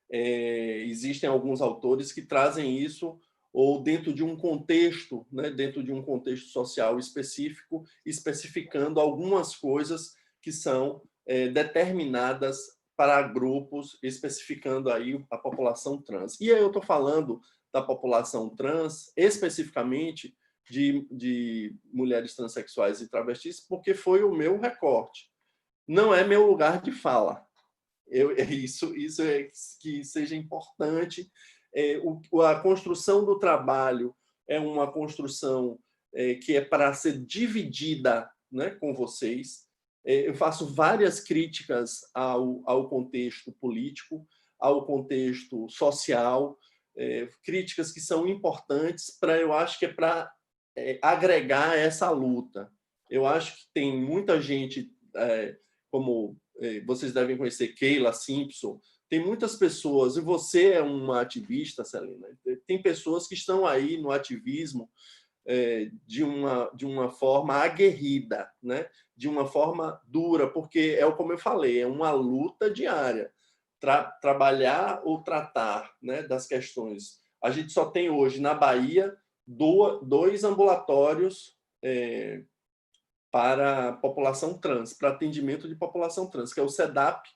Existem alguns autores que trazem isso ou dentro de um contexto, né? Dentro de um contexto social específico, especificando algumas coisas que são determinadas para grupos, especificando aí a população trans. E aí eu estou falando da população trans, especificamente de mulheres transexuais e travestis, porque foi o meu recorte. Não é meu lugar de fala. Isso é que seja importante. A construção do trabalho é uma construção que é para ser dividida, né, com vocês. Eu faço várias críticas ao contexto político, ao contexto social, críticas que são importantes eu acho que é para agregar essa luta. Eu acho que tem muita gente, como vocês devem conhecer Keila Simpson, tem muitas pessoas, e você é uma ativista, Celina, tem pessoas que estão aí no ativismo de uma forma aguerrida, né? De uma forma dura, porque como eu falei, é uma luta diária. Trabalhar ou tratar, né, das questões. A gente só tem hoje, na Bahia, dois ambulatórios para a população trans, para atendimento de população trans, que é o SEDAP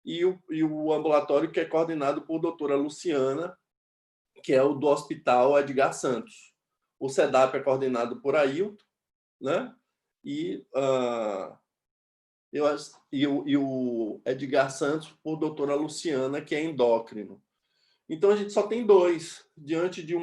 e o ambulatório que é coordenado por doutora Luciana, que é o do Hospital Edgar Santos. O SEDAP é coordenado por Ailton, né? E o Edgar Santos por doutora Luciana, que é endócrino. Então, a gente só tem dois, diante de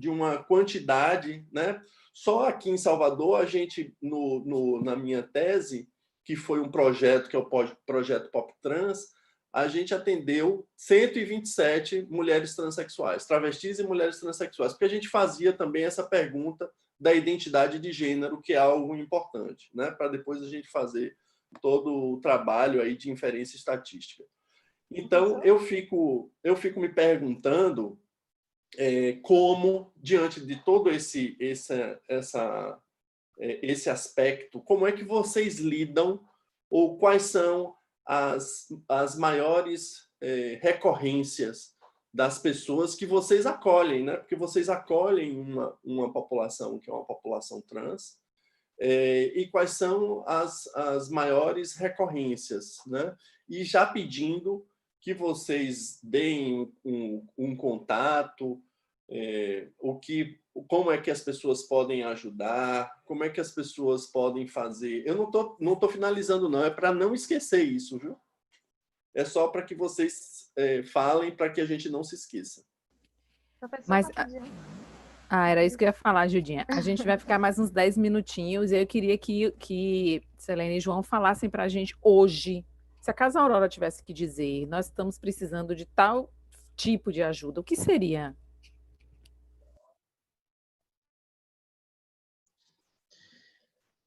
uma quantidade, né? Só aqui em Salvador, a gente, na minha tese, que foi um projeto, que é o Projeto Pop Trans, a gente atendeu 127 mulheres transexuais, travestis e mulheres transexuais, porque a gente fazia também essa pergunta da identidade de gênero, que é algo importante, né? Para depois a gente fazer todo o trabalho aí de inferência estatística. Então, eu fico me perguntando como, diante de todo esse aspecto, como é que vocês lidam ou quais são as maiores recorrências das pessoas que vocês acolhem, né? Porque vocês acolhem uma população que é uma população trans, e quais são as maiores recorrências, né? E já pedindo que vocês deem um contato, como é que as pessoas podem ajudar, como é que as pessoas podem fazer. Eu não tô finalizando, não, é para não esquecer isso, viu? É só para que vocês falem, para que a gente não se esqueça. Mas, era isso que eu ia falar, Judinha. A gente vai ficar mais uns 10 minutinhos e eu queria que Selene e João falassem para a gente hoje, se a Casa Aurora tivesse que dizer, nós estamos precisando de tal tipo de ajuda, o que seria?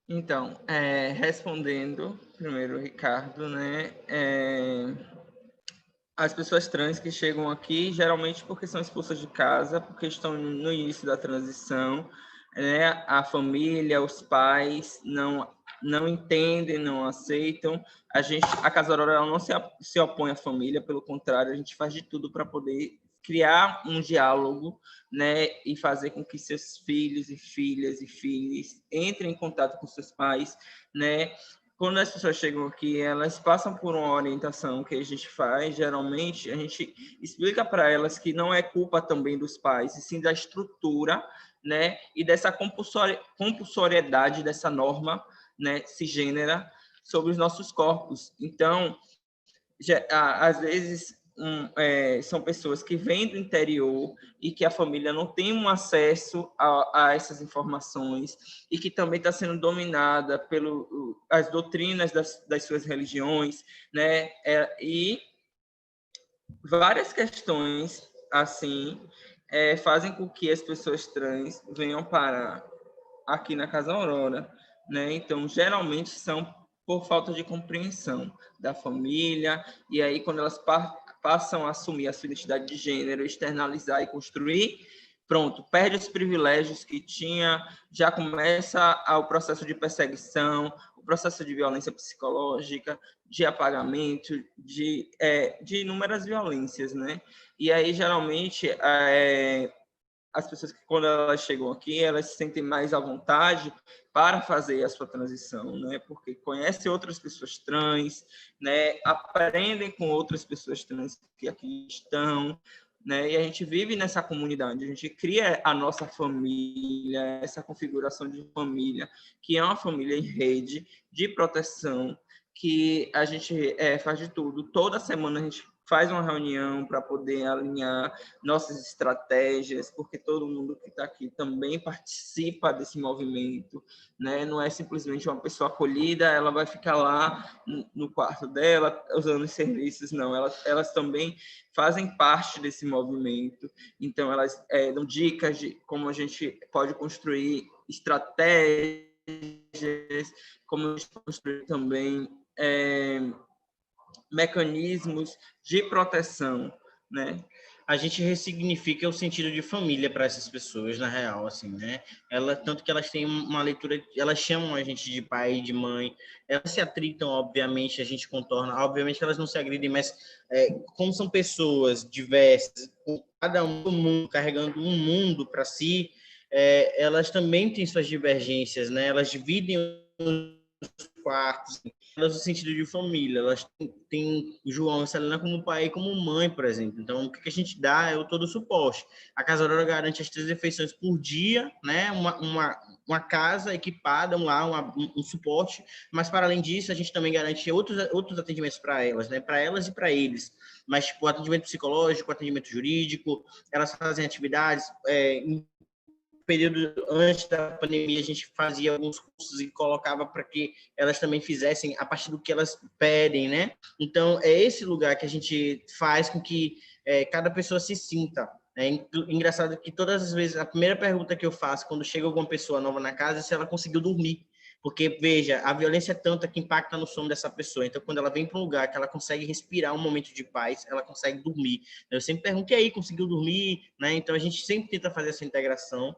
Então, respondendo primeiro, Ricardo, né? As pessoas trans que chegam aqui, geralmente porque são expulsas de casa, porque estão no início da transição, né? A família, os pais não entendem, não aceitam. A Casa Aurora ela não se opõe à família, pelo contrário, a gente faz de tudo para poder criar um diálogo, né, e fazer com que seus filhos e filhas e filhos entrem em contato com seus pais, né? Quando as pessoas chegam aqui, elas passam por uma orientação que a gente faz, geralmente a gente explica para elas que não é culpa também dos pais, e sim da estrutura, né, e dessa compulsoriedade dessa norma, né, cisgênera sobre os nossos corpos. Então, às vezes são pessoas que vêm do interior e que a família não tem um acesso a essas informações e que também está sendo dominada pelas doutrinas das suas religiões, né? E várias questões assim fazem com que as pessoas trans venham parar aqui na Casa Aurora, né? Então, geralmente são por falta de compreensão da família, e aí quando elas passam a assumir a sua identidade de gênero, externalizar e construir, pronto, perde os privilégios que tinha, já começa o processo de perseguição, o processo de violência psicológica, de apagamento, de inúmeras violências, né? E aí, geralmente, as pessoas que, quando elas chegam aqui, elas se sentem mais à vontade para fazer a sua transição, né? Porque conhecem outras pessoas trans, né? Aprendem com outras pessoas trans que aqui estão, né? E a gente vive nessa comunidade, a gente cria a nossa família, essa configuração de família, que é uma família em rede de proteção, que a gente faz de tudo. Toda semana a gente faz uma reunião para poder alinhar nossas estratégias, porque todo mundo que está aqui também participa desse movimento, né? Não é simplesmente uma pessoa acolhida, ela vai ficar lá no quarto dela, usando os serviços, não. Elas também fazem parte desse movimento, então elas dão dicas de como a gente pode construir estratégias, como a gente pode construir também mecanismos de proteção, né? A gente ressignifica o sentido de família para essas pessoas, na real, assim, né? Tanto que elas têm uma leitura, elas chamam a gente de pai e de mãe, elas se atritam, obviamente, a gente contorna, obviamente que elas não se agridem, mas como são pessoas diversas, cada um do mundo, carregando um mundo para si, elas também têm suas divergências, né? Elas dividem os quartos, elas no sentido de família, elas têm o João e a Selena como pai e como mãe, por exemplo. Então, o que a gente dá é todo o suporte. A Casa Aurora garante as 3 refeições por dia, né? Uma casa equipada, um suporte, mas, para além disso, a gente também garante outros atendimentos para elas, né? Para elas e para eles. Mas, tipo, atendimento psicológico, atendimento jurídico, elas fazem atividades período antes da pandemia, a gente fazia alguns cursos e colocava para que elas também fizessem a partir do que elas pedem, né? Então, é esse lugar que a gente faz com que cada pessoa se sinta. É engraçado que todas as vezes, a primeira pergunta que eu faço quando chega alguma pessoa nova na casa é se ela conseguiu dormir. Porque, veja, a violência é tanta que impacta no sono dessa pessoa. Então, quando ela vem para um lugar que ela consegue respirar um momento de paz, ela consegue dormir. Eu sempre pergunto, e aí, conseguiu dormir? Né? Então, a gente sempre tenta fazer essa integração.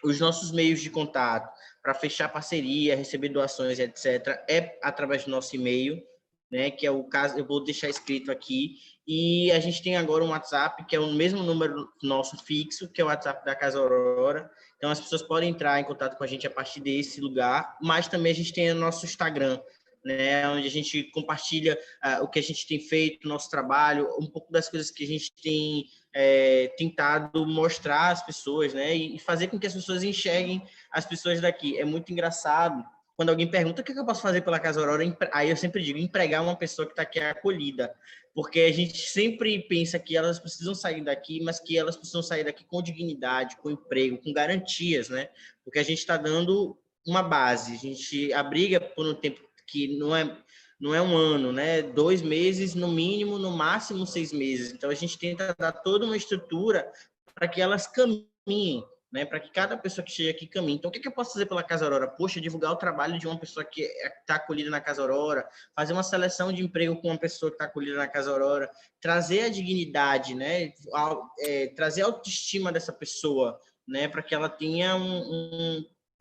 Os nossos meios de contato para fechar parceria, receber doações, etc., é através do nosso e-mail, né, que é o caso, eu vou deixar escrito aqui, e a gente tem agora um WhatsApp, que é o mesmo número nosso fixo, que é o WhatsApp da Casa Aurora, então as pessoas podem entrar em contato com a gente a partir desse lugar, mas também a gente tem o nosso Instagram, né, onde a gente compartilha o que a gente tem feito, nosso trabalho, um pouco das coisas que a gente tem tentado mostrar às pessoas, né, e fazer com que as pessoas enxerguem as pessoas daqui. É muito engraçado quando alguém pergunta o que eu posso fazer pela Casa Aurora, aí eu sempre digo, empregar uma pessoa que está aqui acolhida, porque a gente sempre pensa que elas precisam sair daqui, mas que elas precisam sair daqui com dignidade, com emprego, com garantias, né, porque a gente está dando uma base, a gente abriga por um tempo que não é um ano, né? 2 meses, no mínimo, no máximo 6 meses. Então, a gente tenta dar toda uma estrutura para que elas caminhem, né? Para que cada pessoa que chega aqui caminhe. Então, o que eu posso fazer pela Casa Aurora? Poxa, divulgar o trabalho de uma pessoa que está acolhida na Casa Aurora, fazer uma seleção de emprego com uma pessoa que está acolhida na Casa Aurora, trazer a dignidade, né? Trazer a autoestima dessa pessoa, né? Para que ela tenha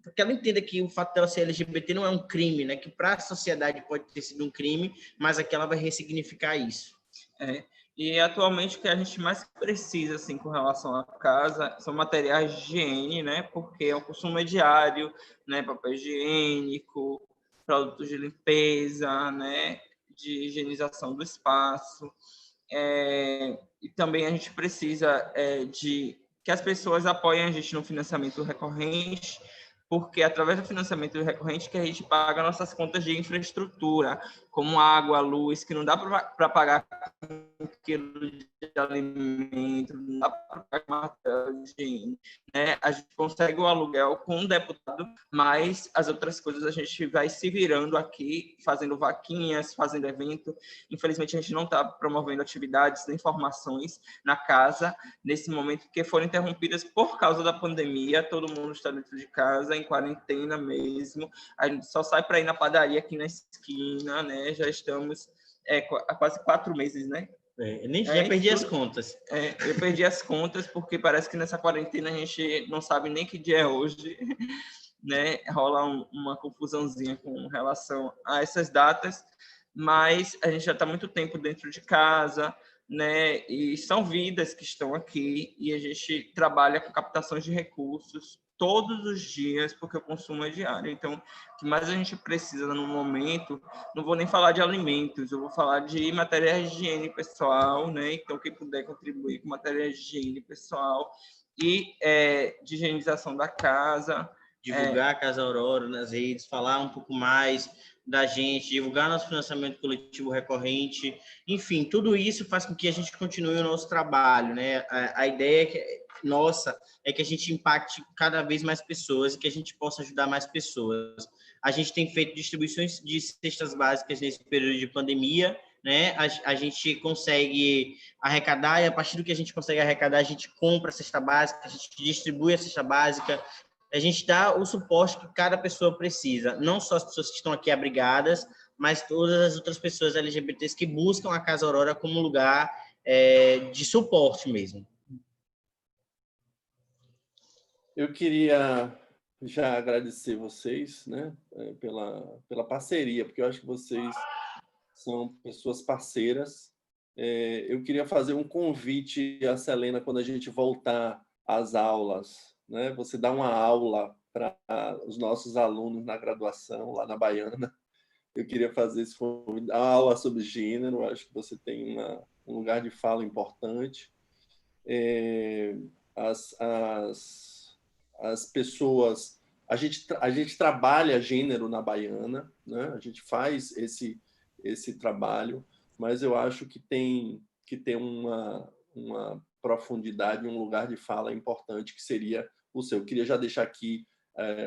porque ela entenda que o fato dela ser LGBT não é um crime, né? Que para a sociedade pode ter sido um crime, mas aqui ela vai ressignificar isso. E atualmente o que a gente mais precisa, assim, com relação à casa, são materiais de higiene, né? Porque o consumo é diário, né? Papel higiênico, produtos de limpeza, né? De higienização do espaço. E também a gente precisa de que as pessoas apoiem a gente no financiamento recorrente, porque através do financiamento recorrente que a gente paga nossas contas de infraestrutura, como água, luz, que não dá para pagar um quilo de alimento, não dá para pagar material de higiene, né? A gente consegue o aluguel com um deputado, mas as outras coisas a gente vai se virando aqui, fazendo vaquinhas, fazendo evento. Infelizmente, a gente não está promovendo atividades nem formações na casa nesse momento, porque foram interrompidas por causa da pandemia, todo mundo está dentro de casa, em quarentena mesmo. A gente só sai para ir na padaria aqui na esquina, né? Já estamos há quase 4 meses, né? Já perdi as contas. Eu perdi as contas porque parece que nessa quarentena a gente não sabe nem que dia é hoje, né? Rola uma confusãozinha com relação a essas datas, mas a gente já está muito tempo dentro de casa, né? E são vidas que estão aqui e a gente trabalha com captações de recursos todos os dias, porque o consumo é diário. Então, o que mais a gente precisa no momento, não vou nem falar de alimentos, eu vou falar de materiais de higiene pessoal, né? Então, quem puder contribuir com materiais de higiene pessoal e de higienização da casa. Divulgar a Casa Aurora nas redes, falar um pouco mais da gente, divulgar nosso financiamento coletivo recorrente, enfim, tudo isso faz com que a gente continue o nosso trabalho, né? A ideia nossa é que a gente impacte cada vez mais pessoas e que a gente possa ajudar mais pessoas. A gente tem feito distribuições de cestas básicas nesse período de pandemia, né? A gente consegue arrecadar e a partir do que a gente consegue arrecadar, a gente compra a cesta básica, a gente distribui a cesta básica, a gente dá o suporte que cada pessoa precisa, não só as pessoas que estão aqui abrigadas, mas todas as outras pessoas LGBTs que buscam a Casa Aurora como lugar de suporte mesmo. Eu queria já agradecer vocês, né, pela parceria, porque eu acho que vocês são pessoas parceiras. Eu queria fazer um convite a Selena quando a gente voltar às aulas, né? Você dá uma aula para os nossos alunos na graduação, lá na Baiana. Eu queria fazer esse convite, uma aula sobre gênero, acho que você tem um lugar de fala importante. As pessoas... A gente trabalha gênero na Baiana, né? A gente faz esse trabalho, mas eu acho que tem uma profundidade, um lugar de fala importante que seria o seu. Eu queria já deixar aqui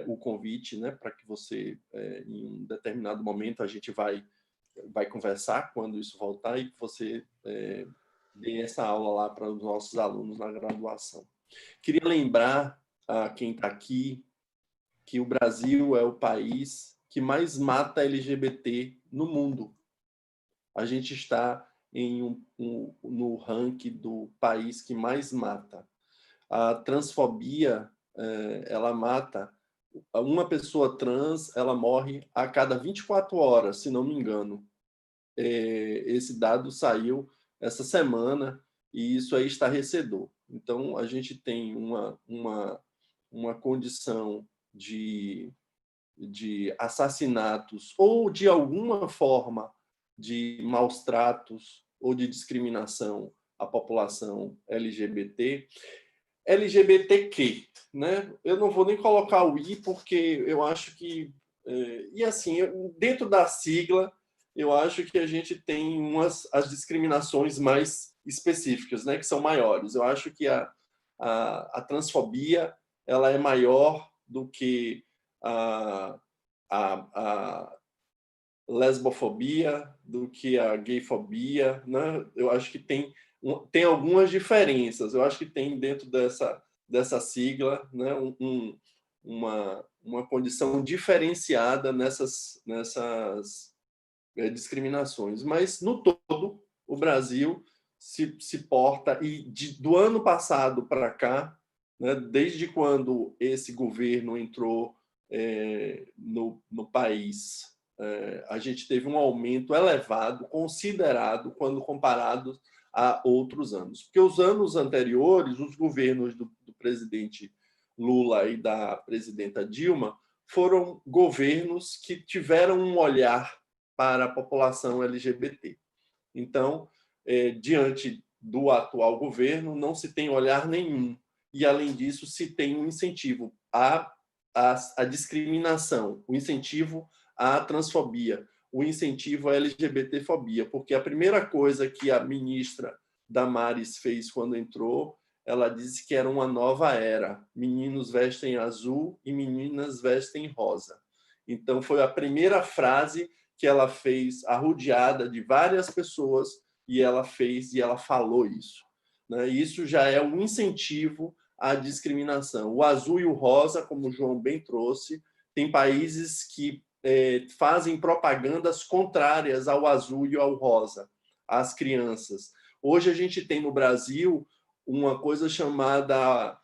o convite, né, para que você, em um determinado momento, a gente vai conversar quando isso voltar e que você dê essa aula lá para os nossos alunos na graduação. Queria lembrar a quem está aqui que o Brasil é o país que mais mata LGBT no mundo. A gente está no ranking do país que mais mata. A transfobia, ela mata... Uma pessoa trans, ela morre a cada 24 horas, se não me engano. Esse dado saiu essa semana e isso é estarrecedor. Então, a gente tem uma condição de assassinatos ou, de alguma forma, de maus tratos ou de discriminação à população LGBT. LGBTQ, né? Eu não vou nem colocar o I, porque eu acho que... E assim, dentro da sigla, eu acho que a gente tem as discriminações mais específicas, né? Que são maiores. Eu acho que a transfobia ela é maior do que a lesbofobia, do que a gayfobia, né? Eu acho que tem algumas diferenças. Eu acho que tem dentro dessa sigla, né, uma condição diferenciada nessas discriminações. Mas, no todo, o Brasil se porta, e do ano passado para cá, né, desde quando esse governo entrou no país, a gente teve um aumento elevado, considerado, quando comparado a outros anos. Porque os anos anteriores, os governos do presidente Lula e da presidenta Dilma foram governos que tiveram um olhar para a população LGBT. Então, diante do atual governo, não se tem olhar nenhum. E, além disso, se tem um incentivo à discriminação, o incentivo à transfobia, o incentivo à LGBTfobia, porque a primeira coisa que a ministra Damares fez quando entrou, ela disse que era uma nova era. Meninos vestem azul e meninas vestem rosa. Então, foi a primeira frase que ela fez, arrodeada de várias pessoas, e ela fez e ela falou isso, né? Isso já é um incentivo a discriminação. O azul e o rosa, como o João bem trouxe, tem países que fazem propagandas contrárias ao azul e ao rosa, às crianças. Hoje a gente tem no Brasil uma coisa chamada,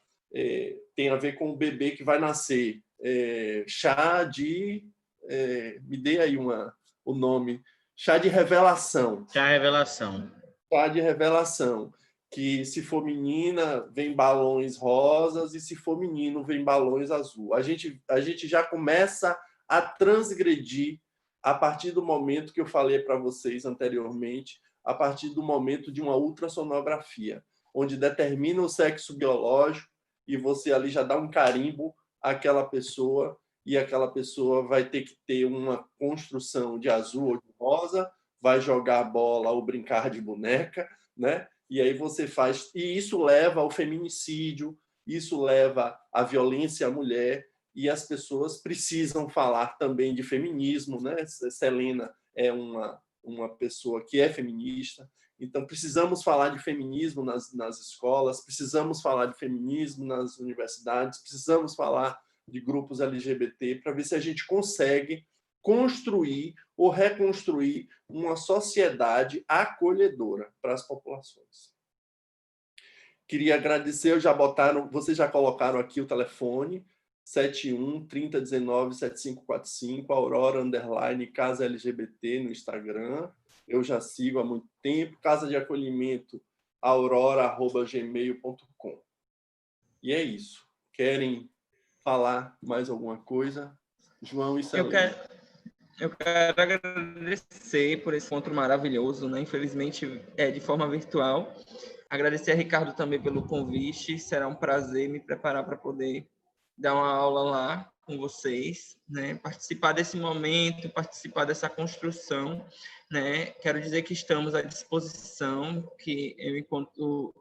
tem a ver com o bebê que vai nascer, chá de... me dê aí o nome, chá de revelação. Chá revelação. Chá de revelação, que se for menina, vem balões rosas, e se for menino, vem balões azul. A gente já começa a transgredir a partir do momento que eu falei para vocês anteriormente, a partir do momento de uma ultrassonografia, onde determina o sexo biológico e você ali já dá um carimbo àquela pessoa, e aquela pessoa vai ter que ter uma construção de azul ou de rosa, vai jogar bola ou brincar de boneca, né? E aí você faz... E isso leva ao feminicídio, isso leva à violência à mulher, e as pessoas precisam falar também de feminismo, né? Selena é uma pessoa que é feminista, então precisamos falar de feminismo nas escolas, precisamos falar de feminismo nas universidades, precisamos falar de grupos LGBT para ver se a gente consegue construir ou reconstruir uma sociedade acolhedora para as populações. Queria agradecer, vocês já colocaram aqui o telefone, 71 3019 7545, Aurora _ Casa LGBT no Instagram. Eu já sigo há muito tempo. Casa de Acolhimento, aurora@gmail.com. E é isso. Querem falar mais alguma coisa? João e Selena. Eu quero agradecer por esse encontro maravilhoso, né? Infelizmente é de forma virtual. Agradecer a Ricardo também pelo convite. Será um prazer me preparar para poder dar uma aula lá com vocês, né? Participar desse momento, participar dessa construção, né? Quero dizer que estamos à disposição, que eu, enquanto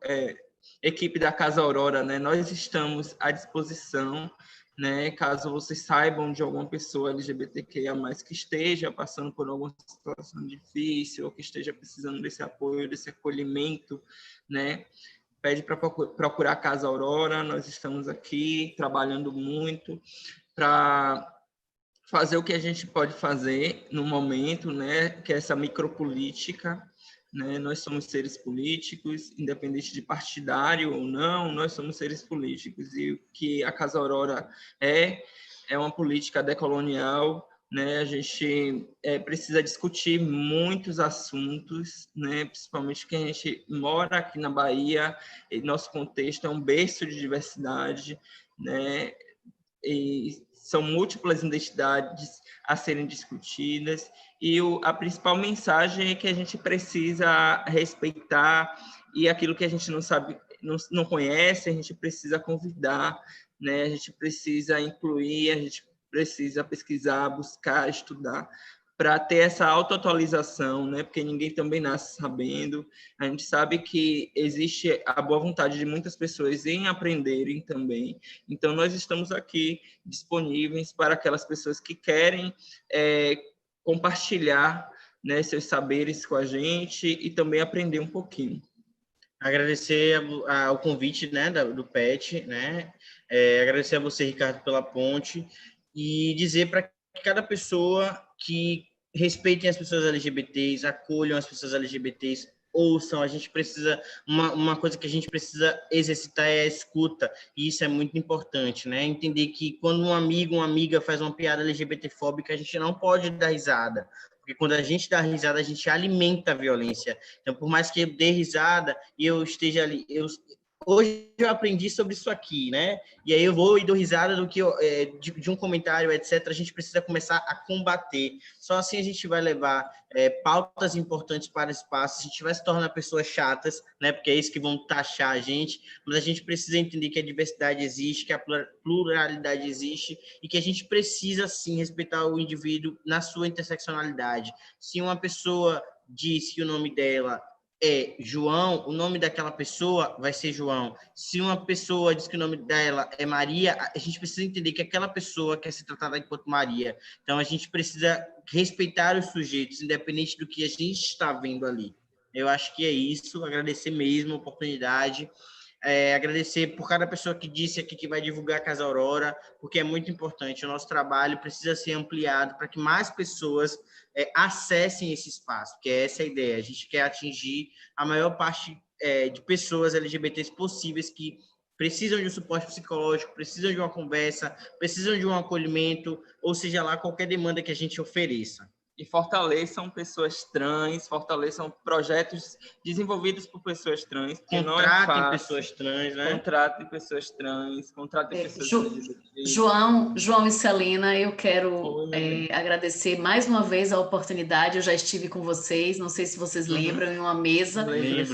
equipe da Casa Aurora, né? Nós estamos à disposição, né? Caso vocês saibam de alguma pessoa LGBTQIA+, que esteja passando por alguma situação difícil, ou que esteja precisando desse apoio, desse acolhimento, né? Pede para procurar a Casa Aurora. Nós estamos aqui trabalhando muito para fazer o que a gente pode fazer no momento, né? Que é essa micropolítica, né? Nós somos seres políticos, independente de partidário ou não, nós somos seres políticos. E o que a Casa Aurora é uma política decolonial, né? A gente precisa discutir muitos assuntos, né? Principalmente que a gente mora aqui na Bahia, e nosso contexto é um berço de diversidade, né? E são múltiplas identidades a serem discutidas, e a principal mensagem é que a gente precisa respeitar, e aquilo que a gente não sabe, não conhece, a gente precisa convidar, né? A gente precisa incluir, a gente precisa pesquisar, buscar, estudar, para ter essa autoatualização, né? Porque ninguém também nasce sabendo. A gente sabe que existe a boa vontade de muitas pessoas em aprenderem também. Então, nós estamos aqui disponíveis para aquelas pessoas que querem compartilhar, né, seus saberes com a gente e também aprender um pouquinho. Agradecer ao convite, né, do PET, né? Agradecer a você, Ricardo, pela ponte, e dizer para cada pessoa que respeitem as pessoas LGBTs, acolham as pessoas LGBTs, ouçam. A gente precisa, uma coisa que a gente precisa exercitar é a escuta, e isso é muito importante, né? Entender que quando um amigo, uma amiga faz uma piada LGBTfóbica, a gente não pode dar risada, porque quando a gente dá risada, a gente alimenta a violência. Então, por mais que eu dê risada e eu esteja ali, hoje eu aprendi sobre isso aqui, né? E aí eu vou e dou risada do que de um comentário, etc. A gente precisa começar a combater. Só assim a gente vai levar pautas importantes para o espaço. A gente vai se tornar pessoas chatas, né? Porque é isso que vão taxar a gente. Mas a gente precisa entender que a diversidade existe, que a pluralidade existe, e que a gente precisa, sim, respeitar o indivíduo na sua interseccionalidade. Se uma pessoa diz que o nome dela é João, o nome daquela pessoa vai ser João. Se uma pessoa diz que o nome dela é Maria, a gente precisa entender que aquela pessoa quer ser tratada enquanto Maria. Então, a gente precisa respeitar os sujeitos, independente do que a gente está vendo ali. Eu acho que é isso. Agradecer mesmo a oportunidade. agradecer por cada pessoa que disse aqui que vai divulgar a Casa Aurora, porque é muito importante. O nosso trabalho precisa ser ampliado para que mais pessoas acessem esse espaço, que é essa a ideia. A gente quer atingir a maior parte de pessoas LGBTs possíveis que precisam de um suporte psicológico, precisam de uma conversa, precisam de um acolhimento, ou seja lá, qualquer demanda que a gente ofereça. E fortaleçam pessoas trans, fortaleçam projetos desenvolvidos por pessoas trans. Contratem pessoas trans, né? Contratem pessoas trans, contratem pessoas LGBT. João e Celina, eu quero agradecer mais uma vez a oportunidade. Eu já estive com vocês, não sei se vocês lembram, em uma mesa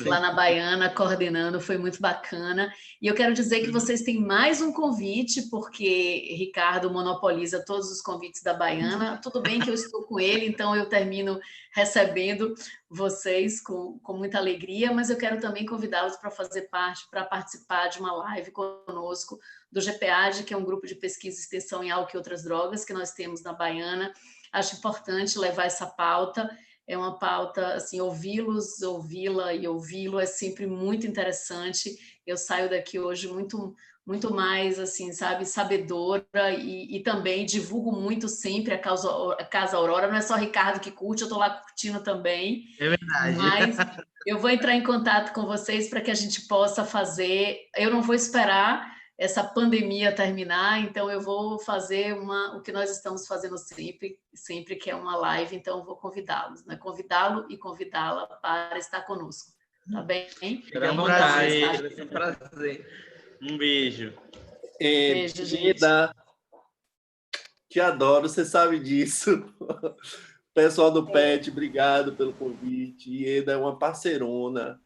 lá na Baiana, coordenando, foi muito bacana. E eu quero dizer que vocês têm mais um convite, porque Ricardo monopoliza todos os convites da Baiana. Tudo bem que eu estou com ele, então eu termino recebendo vocês com muita alegria, mas eu quero também convidá-los para fazer parte, para participar de uma live conosco do GPAD, que é um grupo de pesquisa e extensão em álcool e outras drogas que nós temos na Baiana. Acho importante levar essa pauta, é uma pauta, assim, ouvi-la e ouvi-lo é sempre muito interessante. Eu saio daqui hoje muito mais, assim, sabe, sabedora e também divulgo muito sempre a Casa Aurora. Não é só Ricardo que curte, eu estou lá curtindo também. É verdade. Mas eu vou entrar em contato com vocês para que a gente possa fazer. Eu não vou esperar essa pandemia terminar, então eu vou fazer o que nós estamos fazendo sempre que é uma live, então eu vou convidá-los, né? Convidá-lo e convidá-la para estar conosco. Tá bem? Fica à vontade. É um prazer. Um beijo. Beijo, gente. Te adoro, você sabe disso. Pessoal do PET, obrigado pelo convite. Ieda é uma parceirona.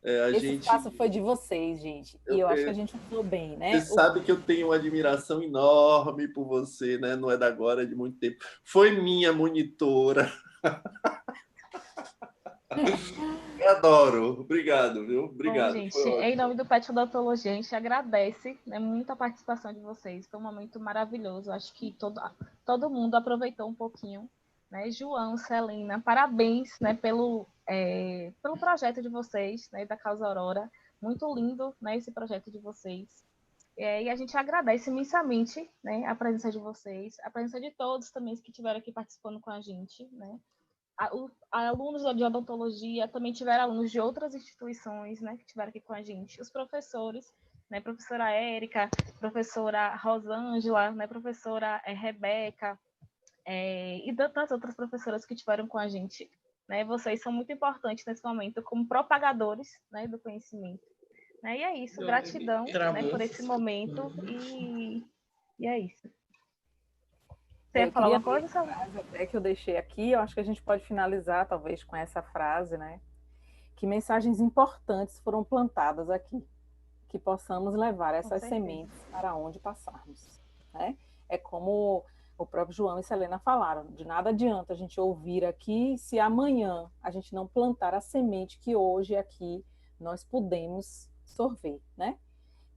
Esse espaço foi de vocês, gente. E eu acho que a gente falou bem, né? Você sabe que eu tenho uma admiração enorme por você, né? Não é da agora, é de muito tempo. Foi minha monitora. Eu adoro. Obrigado, viu? Obrigado. Bom, gente, em nome do PET Odontologia, a gente agradece, né, muito a participação de vocês. Foi um momento maravilhoso. Acho que todo mundo aproveitou um pouquinho. Né? João, Celina, parabéns, né, pelo projeto de vocês, né, da Causa Aurora. Muito lindo, né, esse projeto de vocês. E a gente agradece imensamente, né, a presença de vocês, a presença de todos também que estiveram aqui participando com a gente, né? Alunos de odontologia, também tiveram alunos de outras instituições, né, que estiveram aqui com a gente, os professores, né, professora Érica, professora Rosângela, né, professora Rebeca, e tantas outras professoras que estiveram com a gente, né, vocês são muito importantes nesse momento como propagadores, né, do conhecimento, né, e é isso, gratidão, né, por esse momento, e é isso. Você ia falar alguma coisa, Sal? É que eu deixei aqui, eu acho que a gente pode finalizar, talvez, com essa frase, né? Que mensagens importantes foram plantadas aqui, que possamos levar essas sementes para onde passarmos, né? É como o próprio João e Celina falaram, de nada adianta a gente ouvir aqui se amanhã a gente não plantar a semente que hoje aqui nós podemos sorver, né?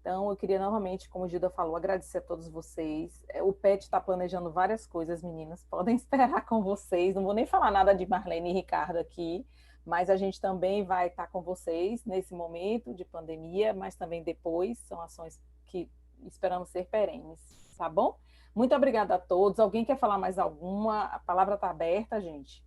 Então, eu queria novamente, como o Gilda falou, agradecer a todos vocês. O PET está planejando várias coisas, meninas. Podem esperar com vocês. Não vou nem falar nada de Marlene e Ricardo aqui, mas a gente também vai estar com vocês nesse momento de pandemia, mas também depois. São ações que esperamos ser perenes, tá bom? Muito obrigada a todos. Alguém quer falar mais alguma? A palavra está aberta, gente.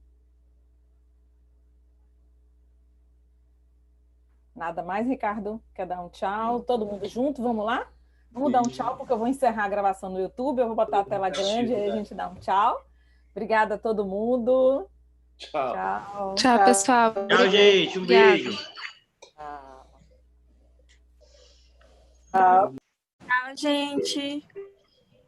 Nada mais, Ricardo? Quer dar um tchau? Todo mundo junto? Vamos lá? Vamos dar um tchau, porque eu vou encerrar a gravação no YouTube, eu vou botar a tela grande e aí a gente dá um tchau. Obrigada a todo mundo. Tchau. Tchau, pessoal. Tchau, gente. Um beijo. Tchau, gente.